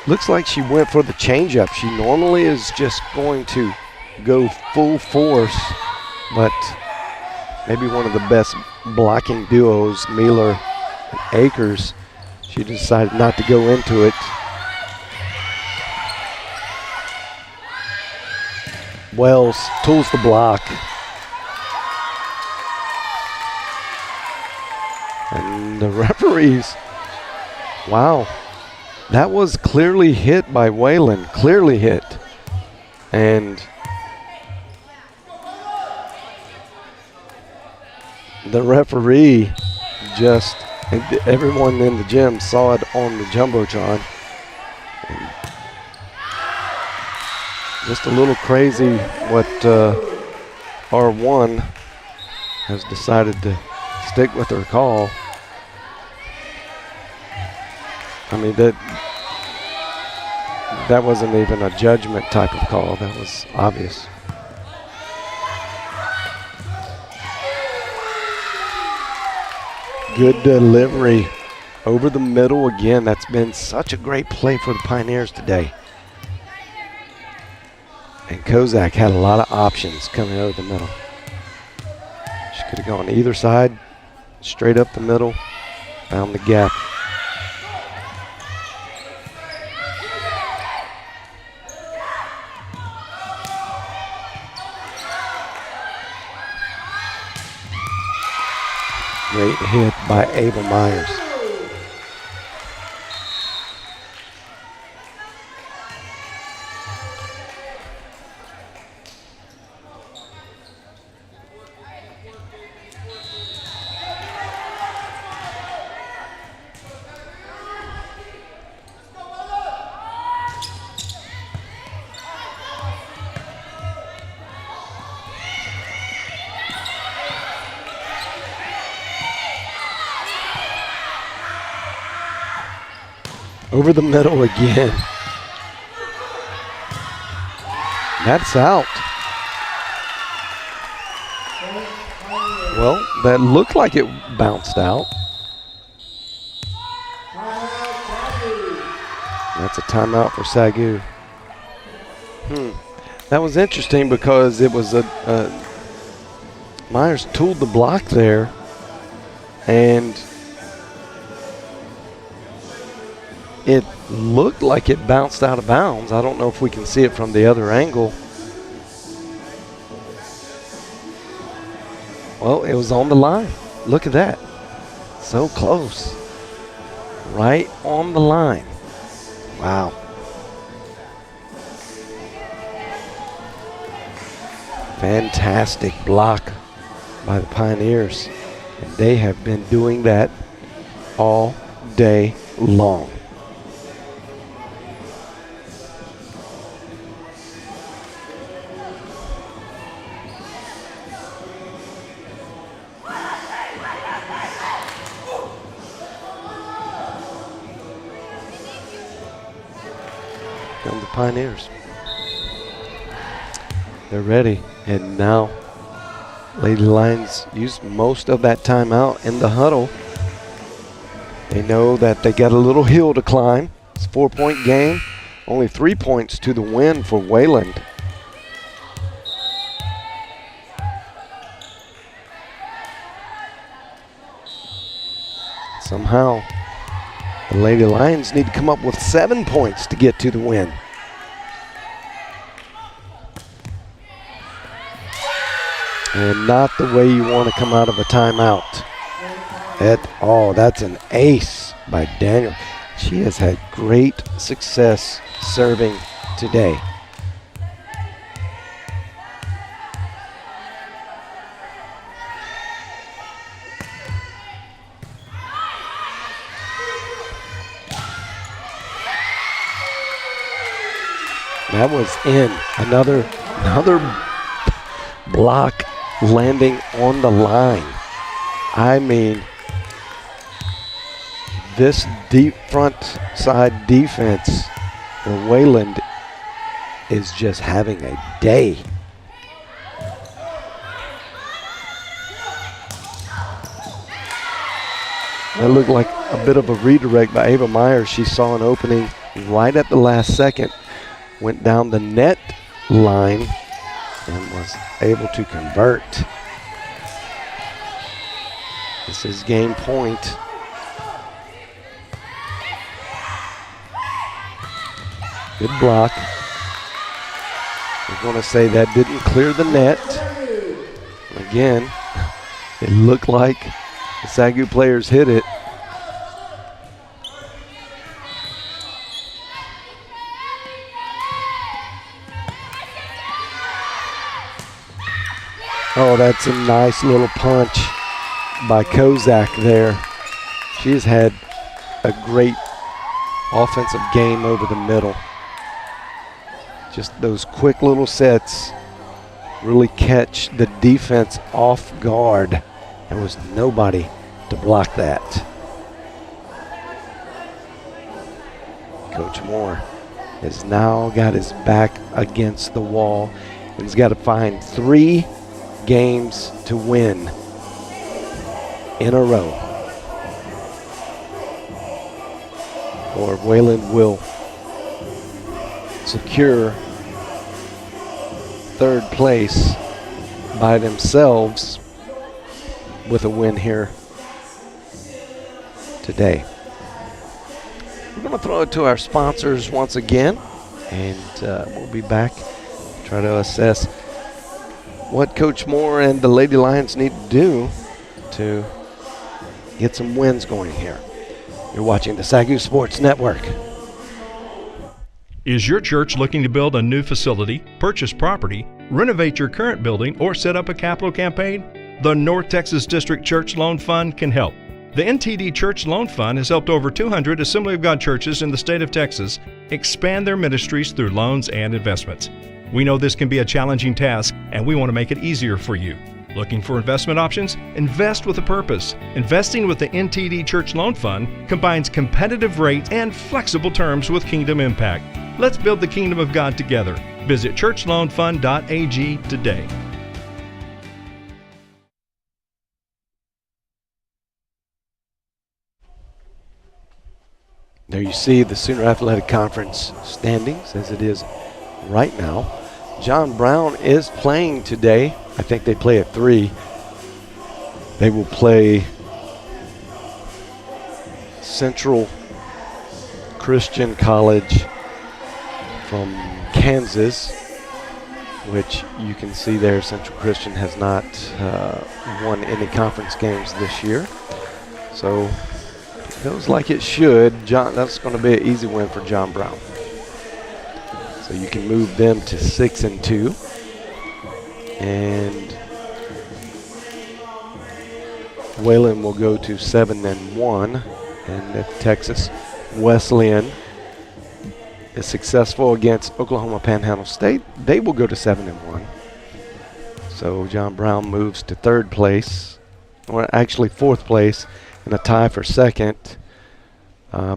Looks like she went for the changeup. She normally is just going to go full force, but maybe one of the best blocking duos, Mealer and Akers, she decided not to go into it. Wells tools the block. And the referees, wow, that was clearly hit by Wayland, clearly hit. And the referee just, everyone in the gym saw it on the Jumbotron. And just a little crazy what R1 has decided to stick with her call. I mean, that wasn't even a judgment type of call. That was obvious. Good delivery over the middle again. That's been such a great play for the Pioneers today. And Kozak had a lot of options coming over the middle. She could have gone either side, straight up the middle, found the gap. Great hit by Ava Myers. Over the middle again. That's out. Well, that looked like it bounced out. That's a timeout for SAGU. That was interesting because it was Myers tooled the block there, and it looked like it bounced out of bounds. I don't know if we can see it from the other angle. Well, it was on the line. Look at that. So close. Right on the line. Wow. Fantastic block by the Pioneers. And they have been doing that all day long. Come the Pioneers. They're ready. And now Lady Lions used most of that timeout in the huddle. They know that they got a little hill to climb. It's a 4-point game. Only 3 points to the win for Wayland. Somehow the Lady Lions need to come up with 7 points to get to the win. And not the way you want to come out of a timeout at all. That's an ace by Daniel. She has had great success serving today. That was in. Another block landing on the line. I mean, this deep front side defense for Wayland is just having a day. That looked like a bit of a redirect by Ava Myers. She saw an opening right at the last second, went down the net line, and was able to convert. This is game point. Good block. I want to say that didn't clear the net. Again, it looked like the SAGU players hit it. Oh, that's a nice little punch by Kozak there. She has had a great offensive game over the middle. Just those quick little sets really catch the defense off guard. There was nobody to block that. Coach Moore has now got his back against the wall and he's got to find 3 games to win in a row, or Wayland will secure 3rd place by themselves with a win here today. We're going to throw it to our sponsors once again, and we'll be back to try to assess what Coach Moore and the Lady Lions need to do to get some wins going here. You're watching the SAGU Sports Network. Is your church looking to build a new facility, purchase property, renovate your current building, or set up a capital campaign? The North Texas District Church Loan Fund can help. The NTD Church Loan Fund has helped over 200 Assembly of God churches in the state of Texas expand their ministries through loans and investments. We know this can be a challenging task, and we want to make it easier for you. Looking for investment options? Invest with a purpose. Investing with the NTD Church Loan Fund combines competitive rates and flexible terms with kingdom impact. Let's build the kingdom of God together. Visit churchloanfund.ag today. There you see the Sooner Athletic Conference standings as it is right now. John Brown is playing today. I think they play at 3. They will play Central Christian College from Kansas, which you can see there Central Christian has not won any conference games this year. So it feels like it should. That's going to be an easy win for John Brown. So you can move them to 6-2. And Wayland will go to 7-1. And if Texas Wesleyan is successful against Oklahoma Panhandle State, they will go to 7-1. So John Brown moves to 3rd place, or actually 4th place, and a tie for 2nd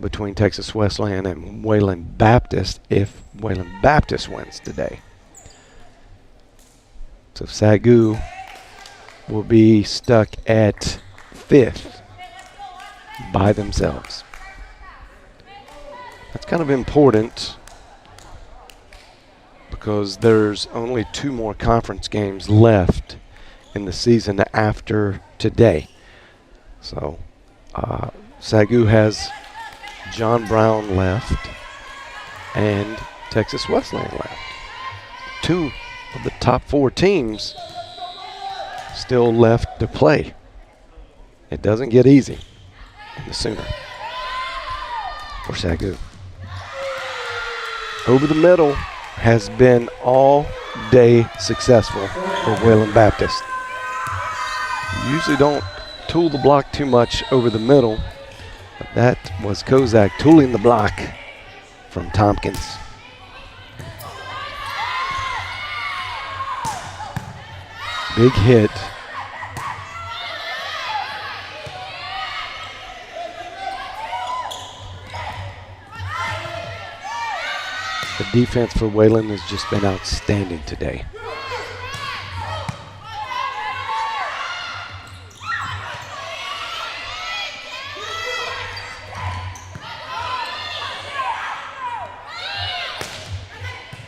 between Texas Wesleyan and Wayland Baptist if Wayland Baptist wins today. So SAGU will be stuck at 5th by themselves. That's kind of important because there's only 2 more conference games left in the season after today. So SAGU has John Brown left and Texas Wesleyan left. 2 of the top 4 teams still left to play. It doesn't get easy in the Sooner for SAGU. Over the middle has been all day successful for Wayland Baptist. You usually don't tool the block too much over the middle, but that was Kozak tooling the block from Tompkins. Big hit. The defense for Wayland has just been outstanding today.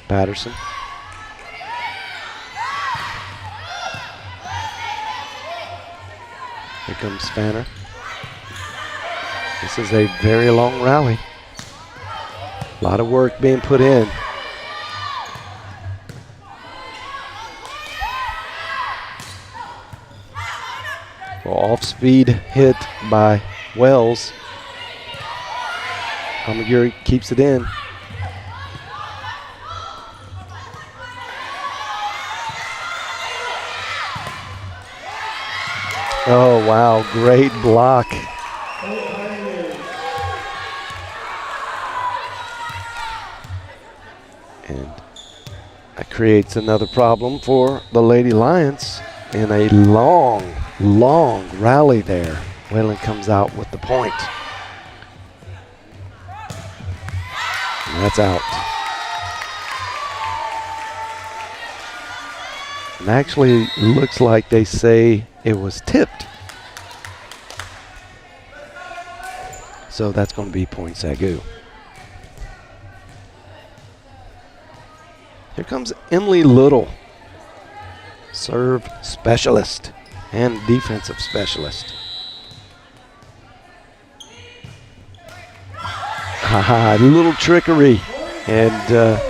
Patterson. Here comes Spanner. This is a very long rally. A lot of work being put in. Well, off-speed hit by Wells. Hamagiri keeps it in. Oh, wow, great block. And that creates another problem for the Lady Lions in a long rally there. Wayland comes out with the point. And that's out. And actually looks like they say it was tipped. So that's going to be point SAGU. Here comes Emily Little, serve specialist and defensive specialist. Haha, little trickery. And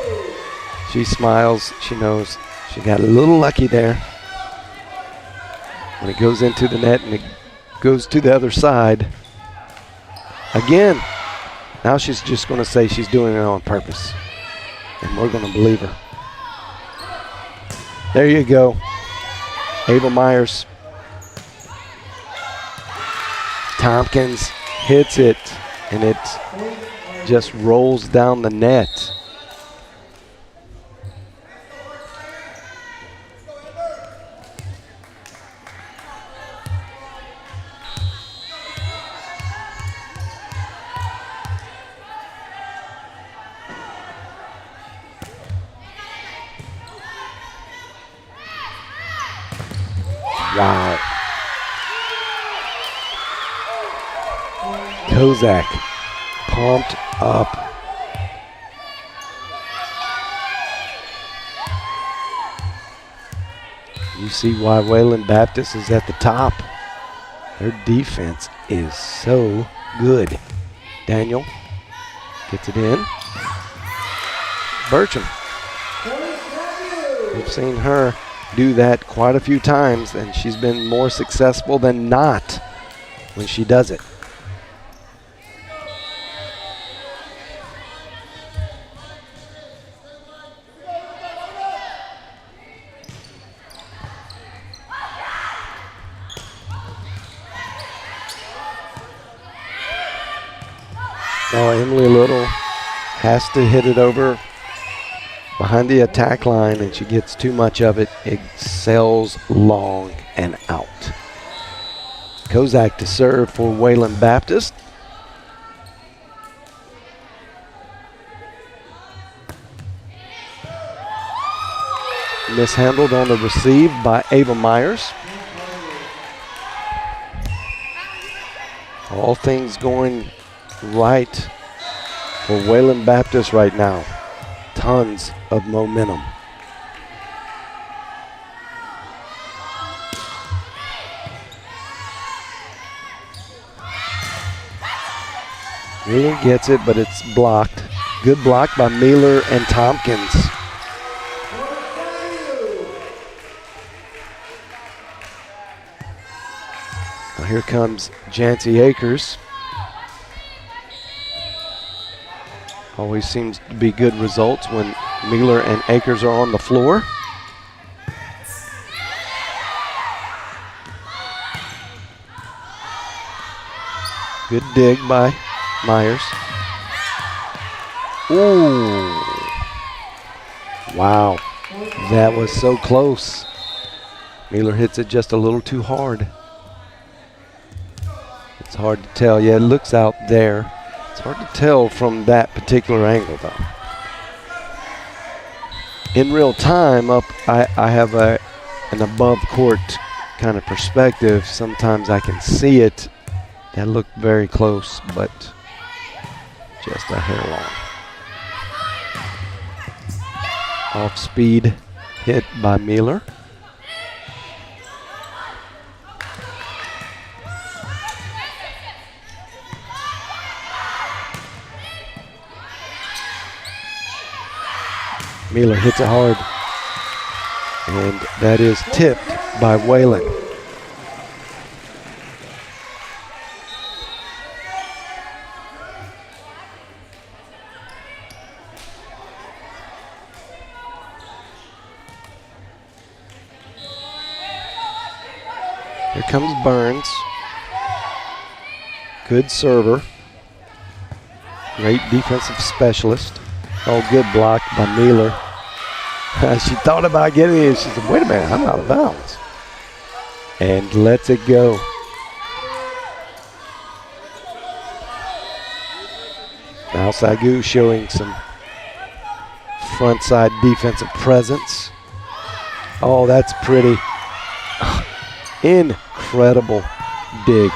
she smiles. She knows she got a little lucky there. When it goes into the net and it goes to the other side. Again, now she's just going to say she's doing it on purpose. And we're going to believe her. There you go. Ava Myers. Tompkins hits it, and it just rolls down the net. Wow. Kozak pumped up. You see why Wayland Baptist is at the top. Their defense is so good. Daniel gets it in. Bertram. We've seen her do that quite a few times, and she's been more successful than not when she does it. Now Emily Little has to hit it over behind the attack line, and she gets too much of it. It sails long and out. Kozak to serve for Wayland Baptist. Mishandled on the receive by Ava Myers. All things going right for Wayland Baptist right now. Tons of momentum. Wheeler gets it, but it's blocked. Good block by Mealer and Tompkins. Now here comes Jancy Akers. Always seems to be good results when Mealer and Akers are on the floor. Good dig by Myers. Ooh. Wow. That was so close. Mueller hits it just a little too hard. It's hard to tell. Yeah, it looks out there. It's hard to tell from that particular angle, though. In real time, I have an above court kind of perspective. Sometimes I can see it. That looked very close, but just a hair long. Off speed hit by Mueller. Mueller hits it hard, and that is tipped by Wayland. Here comes Burns. Good server. Great defensive specialist. Oh, good block by Mueller. She thought about getting it. She said, wait a minute, I'm out of bounds. And lets it go. Now SAGU showing some front side defensive presence. Oh, that's pretty. Incredible dig.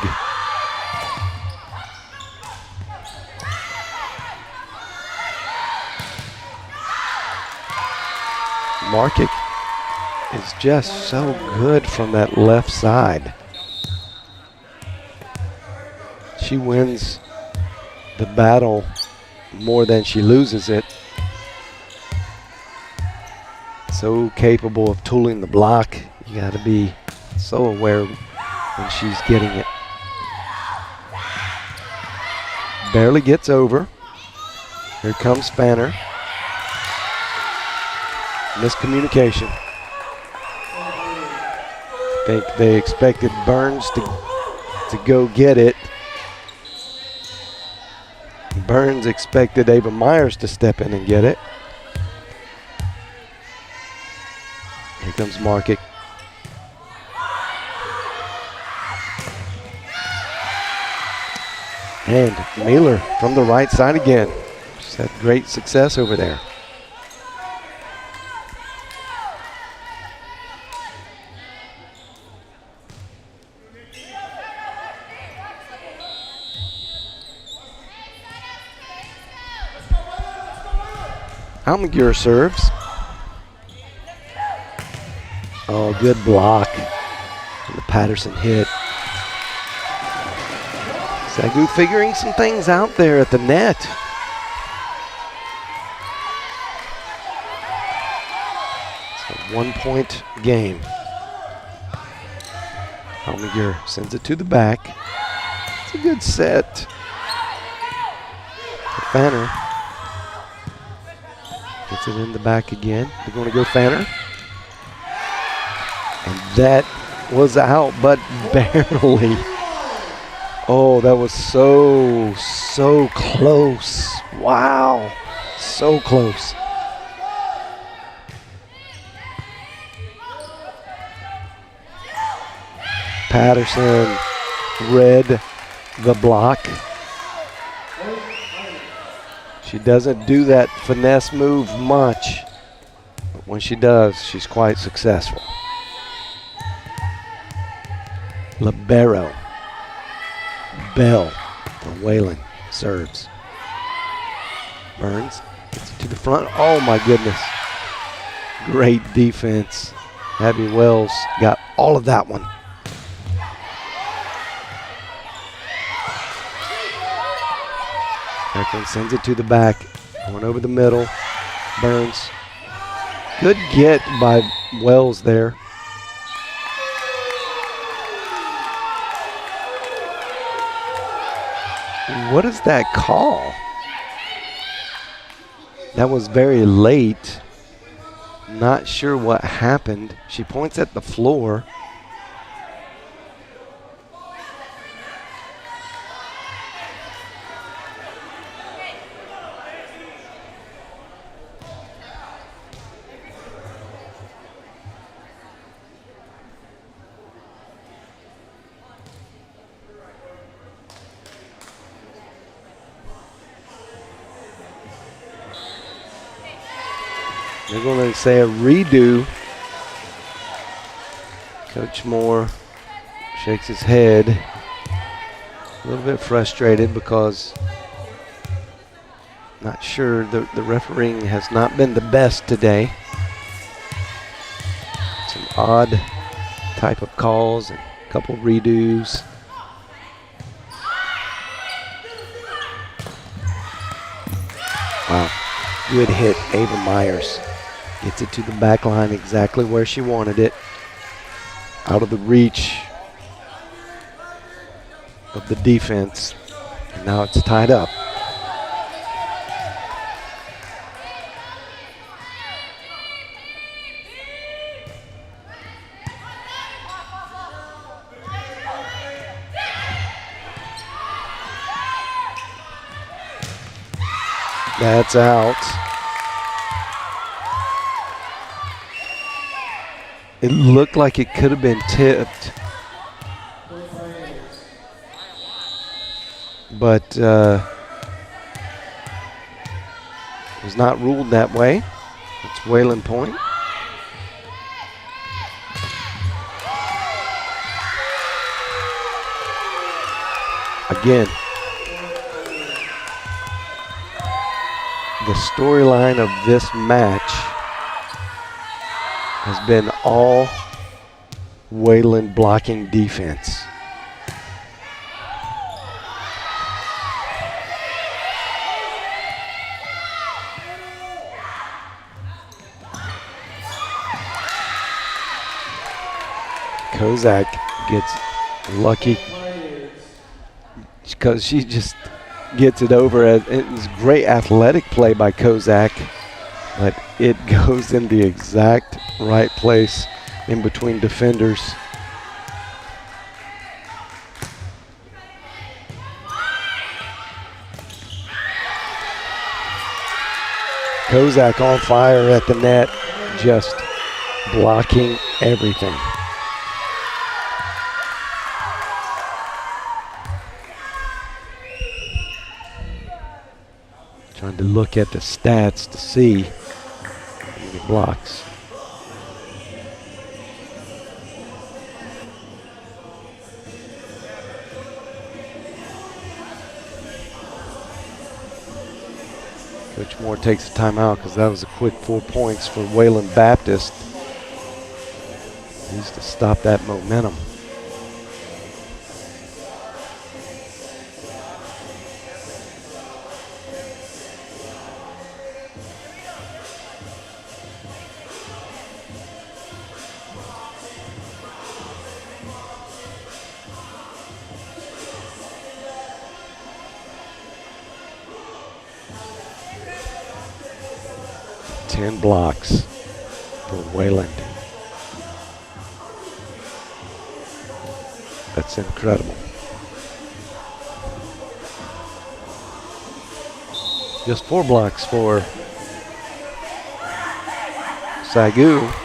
Markic is just so good from that left side. She wins the battle more than she loses it. So capable of tooling the block. You got to be so aware when she's getting it. Barely gets over. Here comes Fanner. Miscommunication. I think they expected Burns to go get it. Burns expected Ava Myers to step in and get it. Here comes Markic. And Mueller from the right side again. She's had great success over there. Almaguer serves. Oh, good block. And the Patterson hit. SAGU figuring some things out there at the net. It's a 1-point game. Almaguer sends it to the back. It's a good set. Fanner gets it in the back again. They're going to go Fanner. And that was out, but barely. Oh, that was so close. Wow, so close. Patterson read the block. She doesn't do that finesse move much, but when she does, she's quite successful. Libero. Bell from Wayland serves. Burns gets it to the front. Oh my goodness. Great defense. Abby Wells got all of that one. Eklund sends it to the back. Going over the middle. Burns. Good get by Wells there. What is that call? That was very late. Not sure what happened. She points at the floor. They're going to say a redo. Coach Moore shakes his head, a little bit frustrated because not sure the refereeing has not been the best today. Some odd type of calls and a couple redos. Wow, good hit, Ava Myers. Gets it to the back line exactly where she wanted it. Out of the reach of the defense. And now it's tied up. That's out. It looked like it could have been tipped. But it was not ruled that way. It's Wayland point. Again, the storyline of this match has been all Wayland blocking defense. Kozak gets lucky because she just gets it over. It was great athletic play by Kozak, but it goes in the exact right place in between defenders. Kozak on fire at the net, just blocking everything. Trying to look at the stats to see how many blocks. Coach Moore takes a timeout because that was a quick 4 points for Wayland Baptist. Needs to stop that momentum. Blocks for Wayland. That's incredible. Just 4 blocks for SAGU.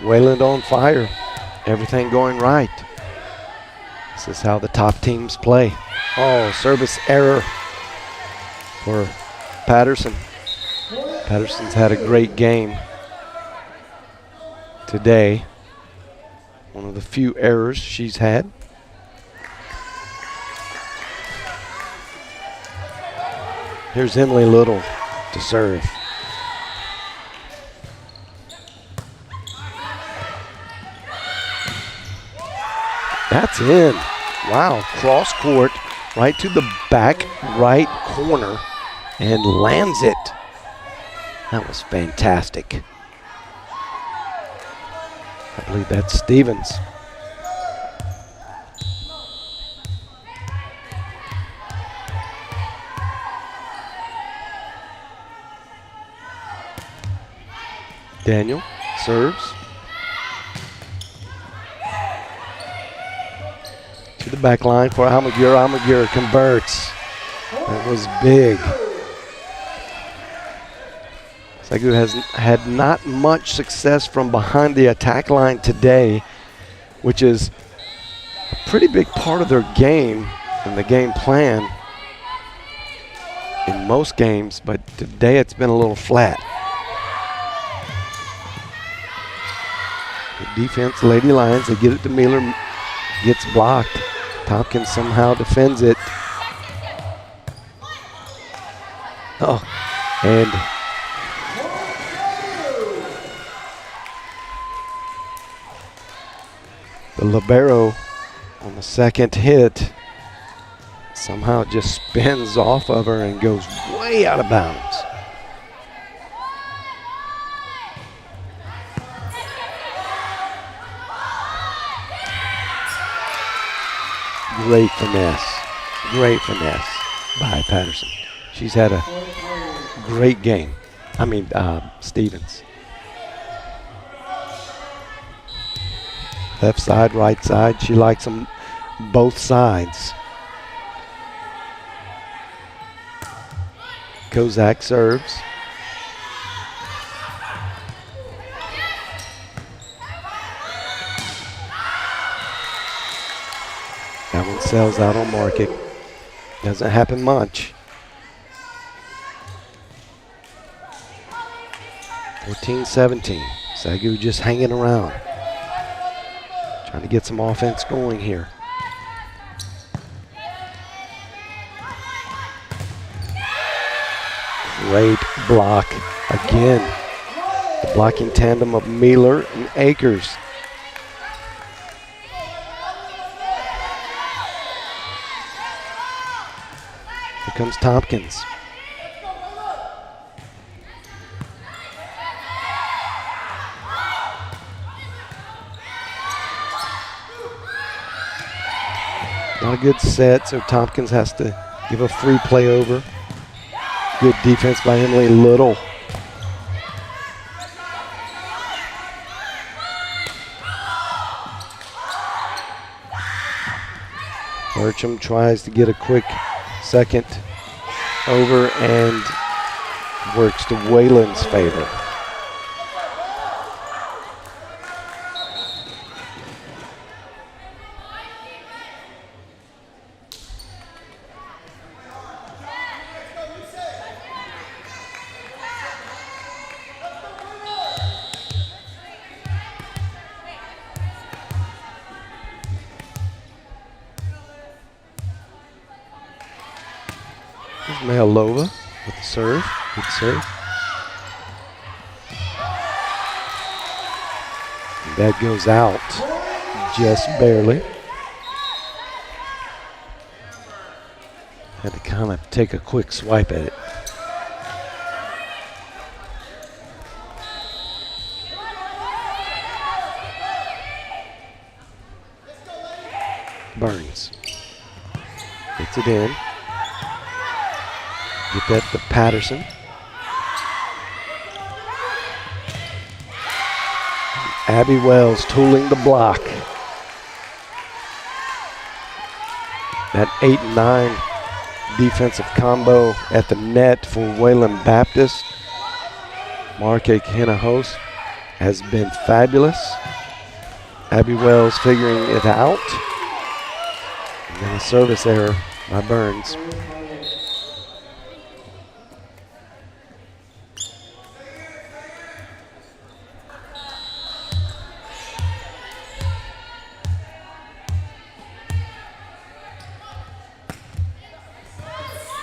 Wayland on fire. Everything going right. This is how the top teams play. Oh, service error for Patterson. Patterson's had a great game today. One of the few errors she's had. Here's Emily Little to serve. That's in. Wow, cross court right to the back right corner and lands it. That was fantastic. I believe that's Stevens. Daniel serves. To the back line for Almaguer. Almaguer converts. That was big. SAGU has had not much success from behind the attack line today, which is a pretty big part of their game and the game plan in most games, but today it's been a little flat. Good defense, Lady Lions. They get it to Miller, gets blocked. Tompkins somehow defends it. Oh, and the libero on the second hit somehow just spins off of her and goes way out of bounds. Great finesse by Patterson. She's had a great game. Stevens. Left side, right side. She likes them both sides. Kozak serves. That one sails out on market. Doesn't happen much. 14-17. SAGU just hanging around. Trying to get some offense going here. Great block again. The blocking tandem of Miller and Akers. Here comes Tompkins. Not a good set, so Tompkins has to give a free play over. Good defense by Emily Little. Burcham tries to get a quick second over and works to Wayland's favor. Mayalova with the serve. Good serve. And that goes out just barely. Had to kind of take a quick swipe at it. Burns gets it in. Get that to Patterson. Abby Wells tooling the block. That 8-9 defensive combo at the net for Wayland Baptist. Marke Hinahos has been fabulous. Abby Wells figuring it out. And then a service error by Burns.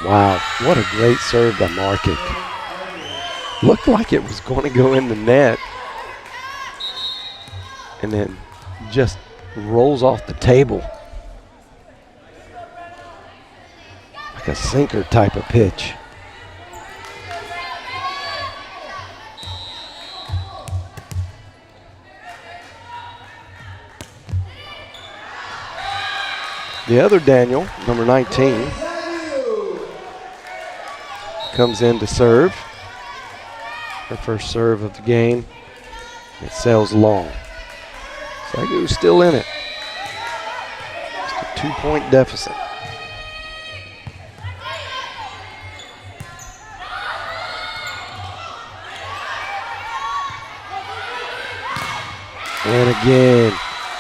Wow, what a great serve by Markick. Looked like it was going to go in the net. And then just rolls off the table. Like a sinker type of pitch. The other Daniel, number 19, comes in to serve. Her first serve of the game. It sails long. SAGU's still in it. Just a 2-point deficit. And again,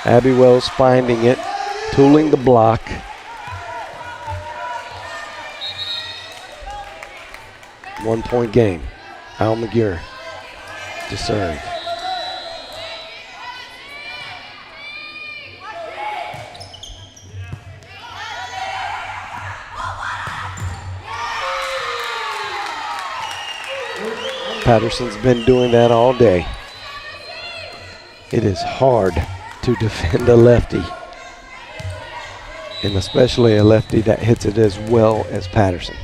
Abby Wells finding it, tooling the block. One-point game. Al McGuire to serve. Patterson's been doing that all day. It is hard to defend a lefty, and especially a lefty that hits it as well as Patterson.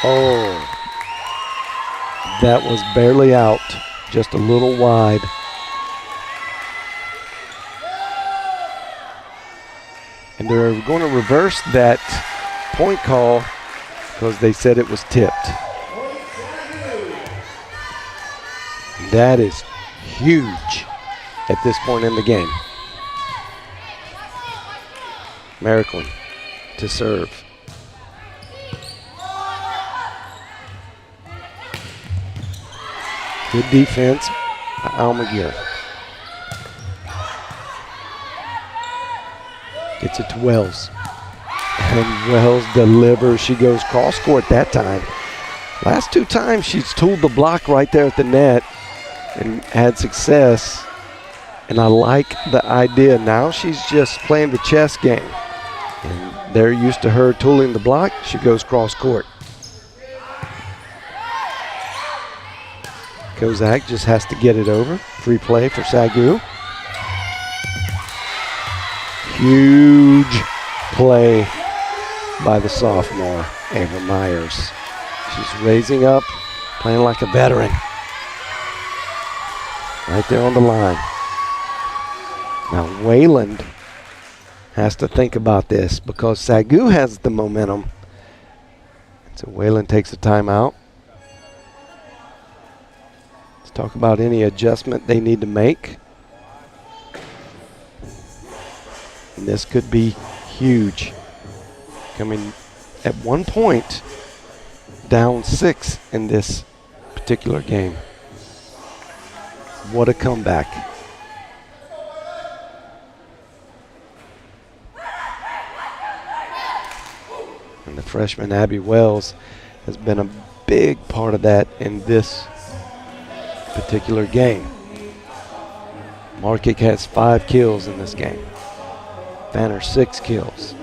Oh, that was barely out, just a little wide. And they're going to reverse that point call because they said it was tipped. That is huge at this point in the game. Merrickland to serve. Good defense by Al McGuire. Gets it to Wells. And Wells delivers. She goes cross court that time. Last 2 times she's tooled the block right there at the net and had success. And I like the idea. Now she's just playing the chess game. And they're used to her tooling the block. She goes cross court. Kozak just has to get it over. Free play for SAGU. Huge play by the sophomore, Ava Myers. She's raising up, playing like a veteran. Right there on the line. Now Wayland has to think about this because SAGU has the momentum. So Wayland takes a timeout. Let's talk about any adjustment they need to make. And this could be huge. Coming at one point down 6 in this particular game. What a comeback. And the freshman Abby Wells has been a big part of that in this particular game. Markick has 5 kills in this game. Banner 6 kills.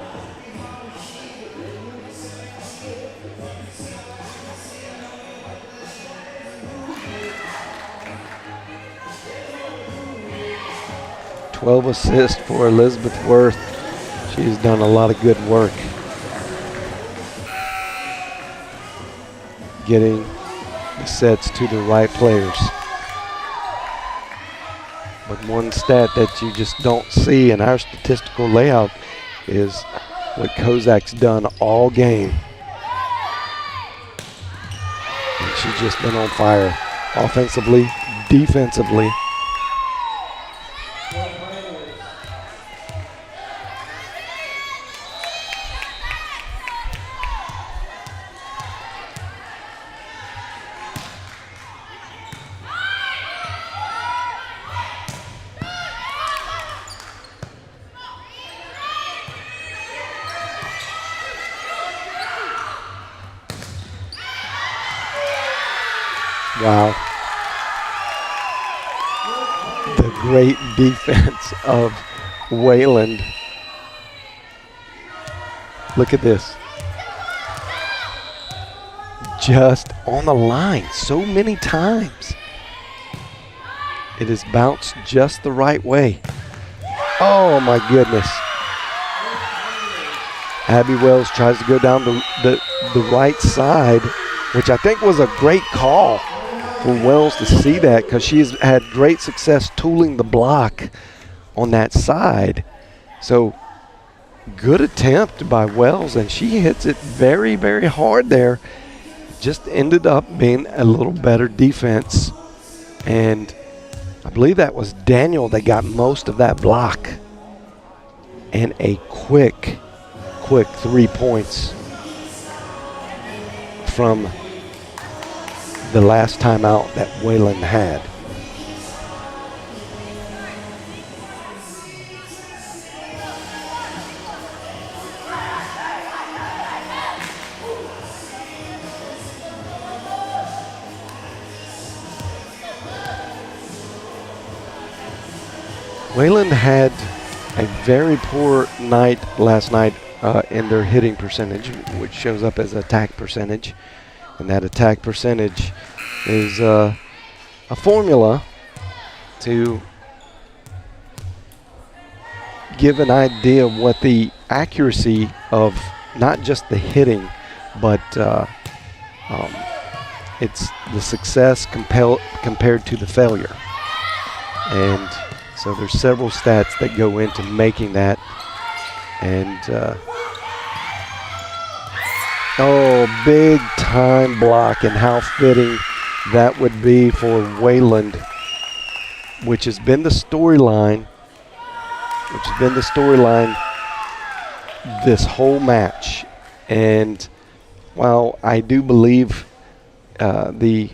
"12 assists for Elizabeth Worth. She's done a lot of good work getting the sets to the right players. But one stat that you just don't see in our statistical layout is what Kozak's done all game. And she's just been on fire offensively, defensively. Wow. The great defense of Wayland. Look at this. Just on the line so many times. It has bounced just the right way. Oh my goodness. Abby Wells tries to go down the right side, which I think was a great call for Wells to see that because she's had great success tooling the block on that side. So good attempt by Wells, and she hits it very, very hard there. Just ended up being a little better defense. And I believe that was Daniel that got most of that block. And a quick 3 points from the last timeout that Wayland had. Wayland had a very poor night last night in their hitting percentage, which shows up as attack percentage. And that attack percentage is a formula to give an idea of what the accuracy of not just the hitting, but it's the success compared to the failure. And so there's several stats that go into making that. And big time block, and how fitting that would be for Wayland, which has been the storyline this whole match. And while I do believe the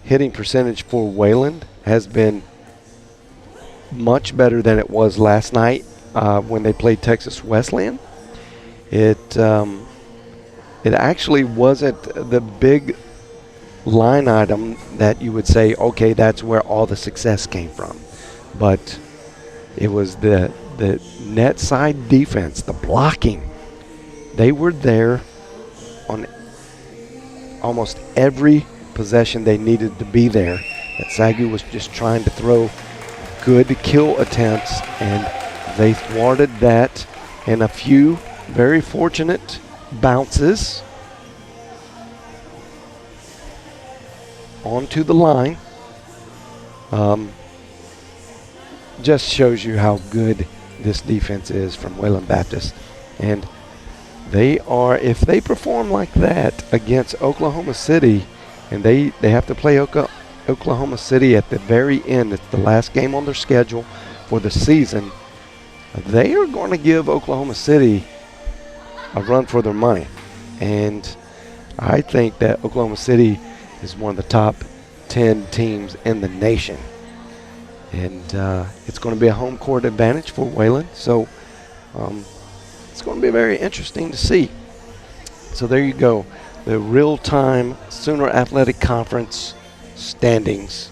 hitting percentage for Wayland has been much better than it was last night when they played Texas Wesleyan, it actually wasn't the big line item that you would say, okay, that's where all the success came from. But it was the net side defense, the blocking. They were there on almost every possession they needed to be there. That SAGU was just trying to throw good kill attempts, and they thwarted that. And a few very fortunate bounces onto the line. Just shows you how good this defense is from Wayland Baptist. And they are, if they perform like that against Oklahoma City, and they have to play Oklahoma City at the very end, it's the last game on their schedule for the season, they are going to give Oklahoma City a run for their money. And I think that Oklahoma City is one of the top 10 teams in the nation. And it's going to be a home court advantage for Wayland. So it's going to be very interesting to see. So there you go. The real-time Sooner Athletic Conference standings.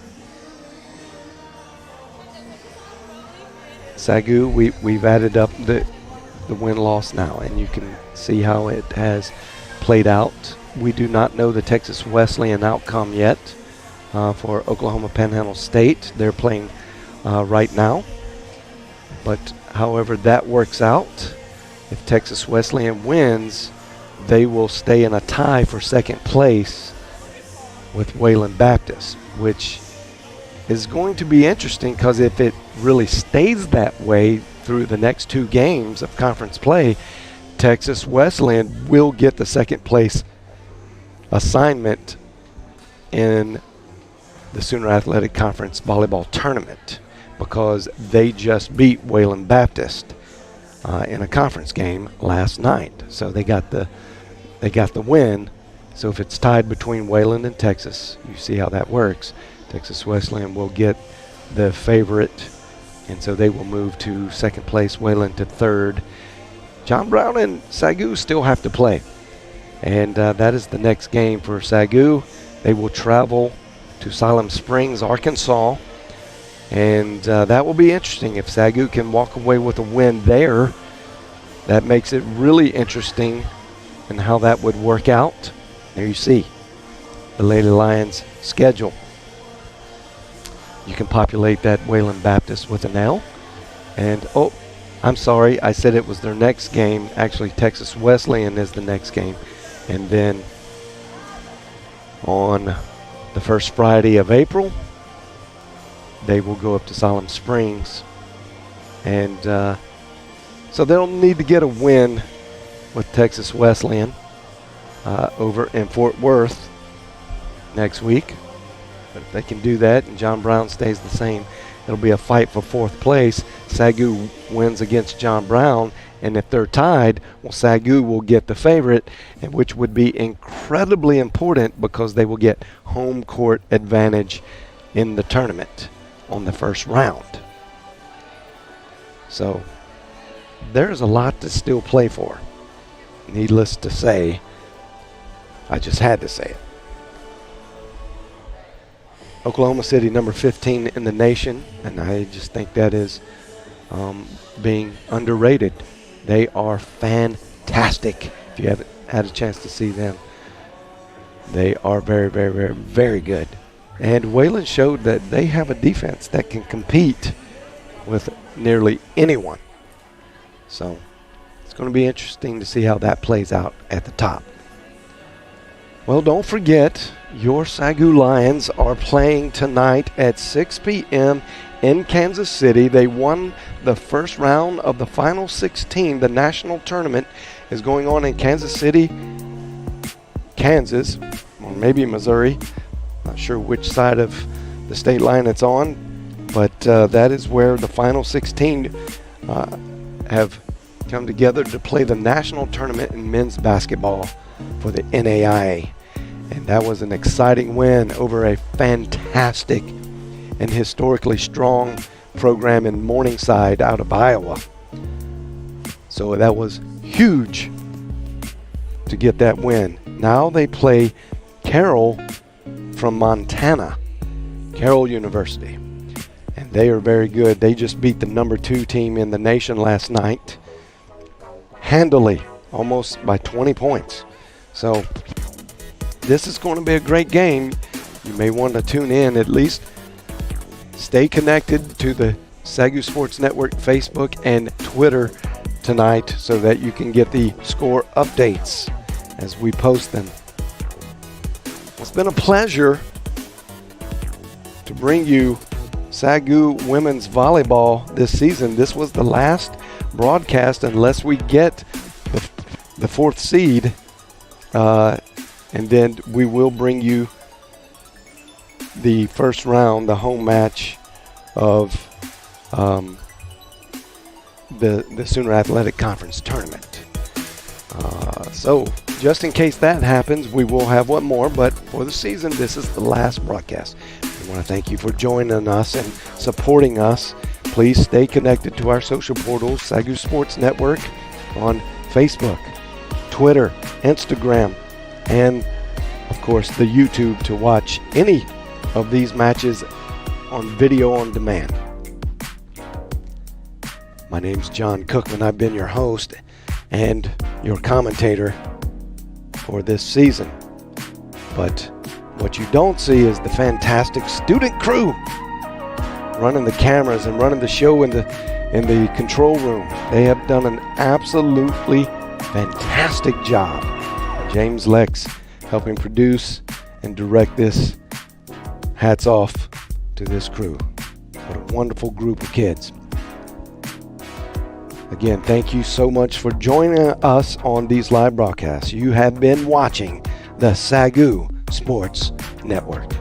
SAGU, we've added up the win-loss now, and you can see how it has played out. We do not know the Texas Wesleyan outcome yet for Oklahoma Panhandle State. They're playing right now. But however that works out, if Texas Wesleyan wins, they will stay in a tie for second place with Wayland Baptist, which is going to be interesting, because if it really stays that way through the next two games of conference play, Texas Wesleyan will get the second place assignment in the Sooner Athletic Conference volleyball tournament, because they just beat Wayland Baptist in a conference game last night. So they got the win. So if it's tied between Wayland and Texas, you see how that works. Texas Wesleyan will get the favorite, and so they will move to second place, Wayland to third. John Brown and SAGU still have to play, and that is the next game for SAGU. They will travel to Siloam Springs, Arkansas, and that will be interesting. If SAGU can walk away with a win there, that makes it really interesting and how that would work out. There you see the Lady Lions schedule. You can populate that Wayland Baptist with an L. And, oh, I'm sorry, I said it was their next game. Actually, Texas Wesleyan is the next game. And then on the first Friday of April, they will go up to Siloam Springs and So they'll need to get a win with Texas Wesleyan over in Fort Worth next week. But if they can do that and John Brown stays the same, it'll be a fight for 4th place. SAGU wins against John Brown, and if they're tied, well, SAGU will get the favorite, and which would be incredibly important because they will get home court advantage in the tournament on the first round. So there's a lot to still play for. Needless to say, I just had to say it. Oklahoma City, number 15 in the nation, and I just think that is being underrated. They are fantastic. If you haven't had a chance to see them, they are very, very, very, very good. And Wayland showed that they have a defense that can compete with nearly anyone. So it's going to be interesting to see how that plays out at the top. Well, don't forget, your SAGU Lions are playing tonight at 6 p.m. in Kansas City. They won the first round of the Final 16. The national tournament is going on in Kansas City, Kansas, or maybe Missouri. Not sure which side of the state line it's on, but that is where the Final 16 have come together to play the national tournament in men's basketball for the NAIA. And that was an exciting win over a fantastic and historically strong program in Morningside out of Iowa. So that was huge to get that win. Now they play Carroll from Montana, Carroll University. And they are very good. They just beat the number 2 team in the nation last night handily, almost by 20 points. So this is going to be a great game. You may want to tune in, at least stay connected to the SAGU Sports Network Facebook and Twitter tonight so that you can get the score updates as we post them. It's been a pleasure to bring you SAGU women's volleyball this season. This was the last broadcast unless we get the 4th seed, and then we will bring you the first round, the home match of the Sooner Athletic Conference tournament. So just in case that happens, we will have one more, but for the season, this is the last broadcast. We want to thank you for joining us and supporting us. Please stay connected to our social portals, SAGU Sports Network on Facebook, Twitter, Instagram, and of course the YouTube to watch any of these matches on video on demand. My name's John Cookman. I've been your host and your commentator for this season. But what you don't see is the fantastic student crew running the cameras and running the show in the control room. They have done an absolutely fantastic job. James Lex helping produce and direct this. Hats off to this crew. What a wonderful group of kids. Again, thank you so much for joining us on these live broadcasts. You have been watching the SAGU Sports Network.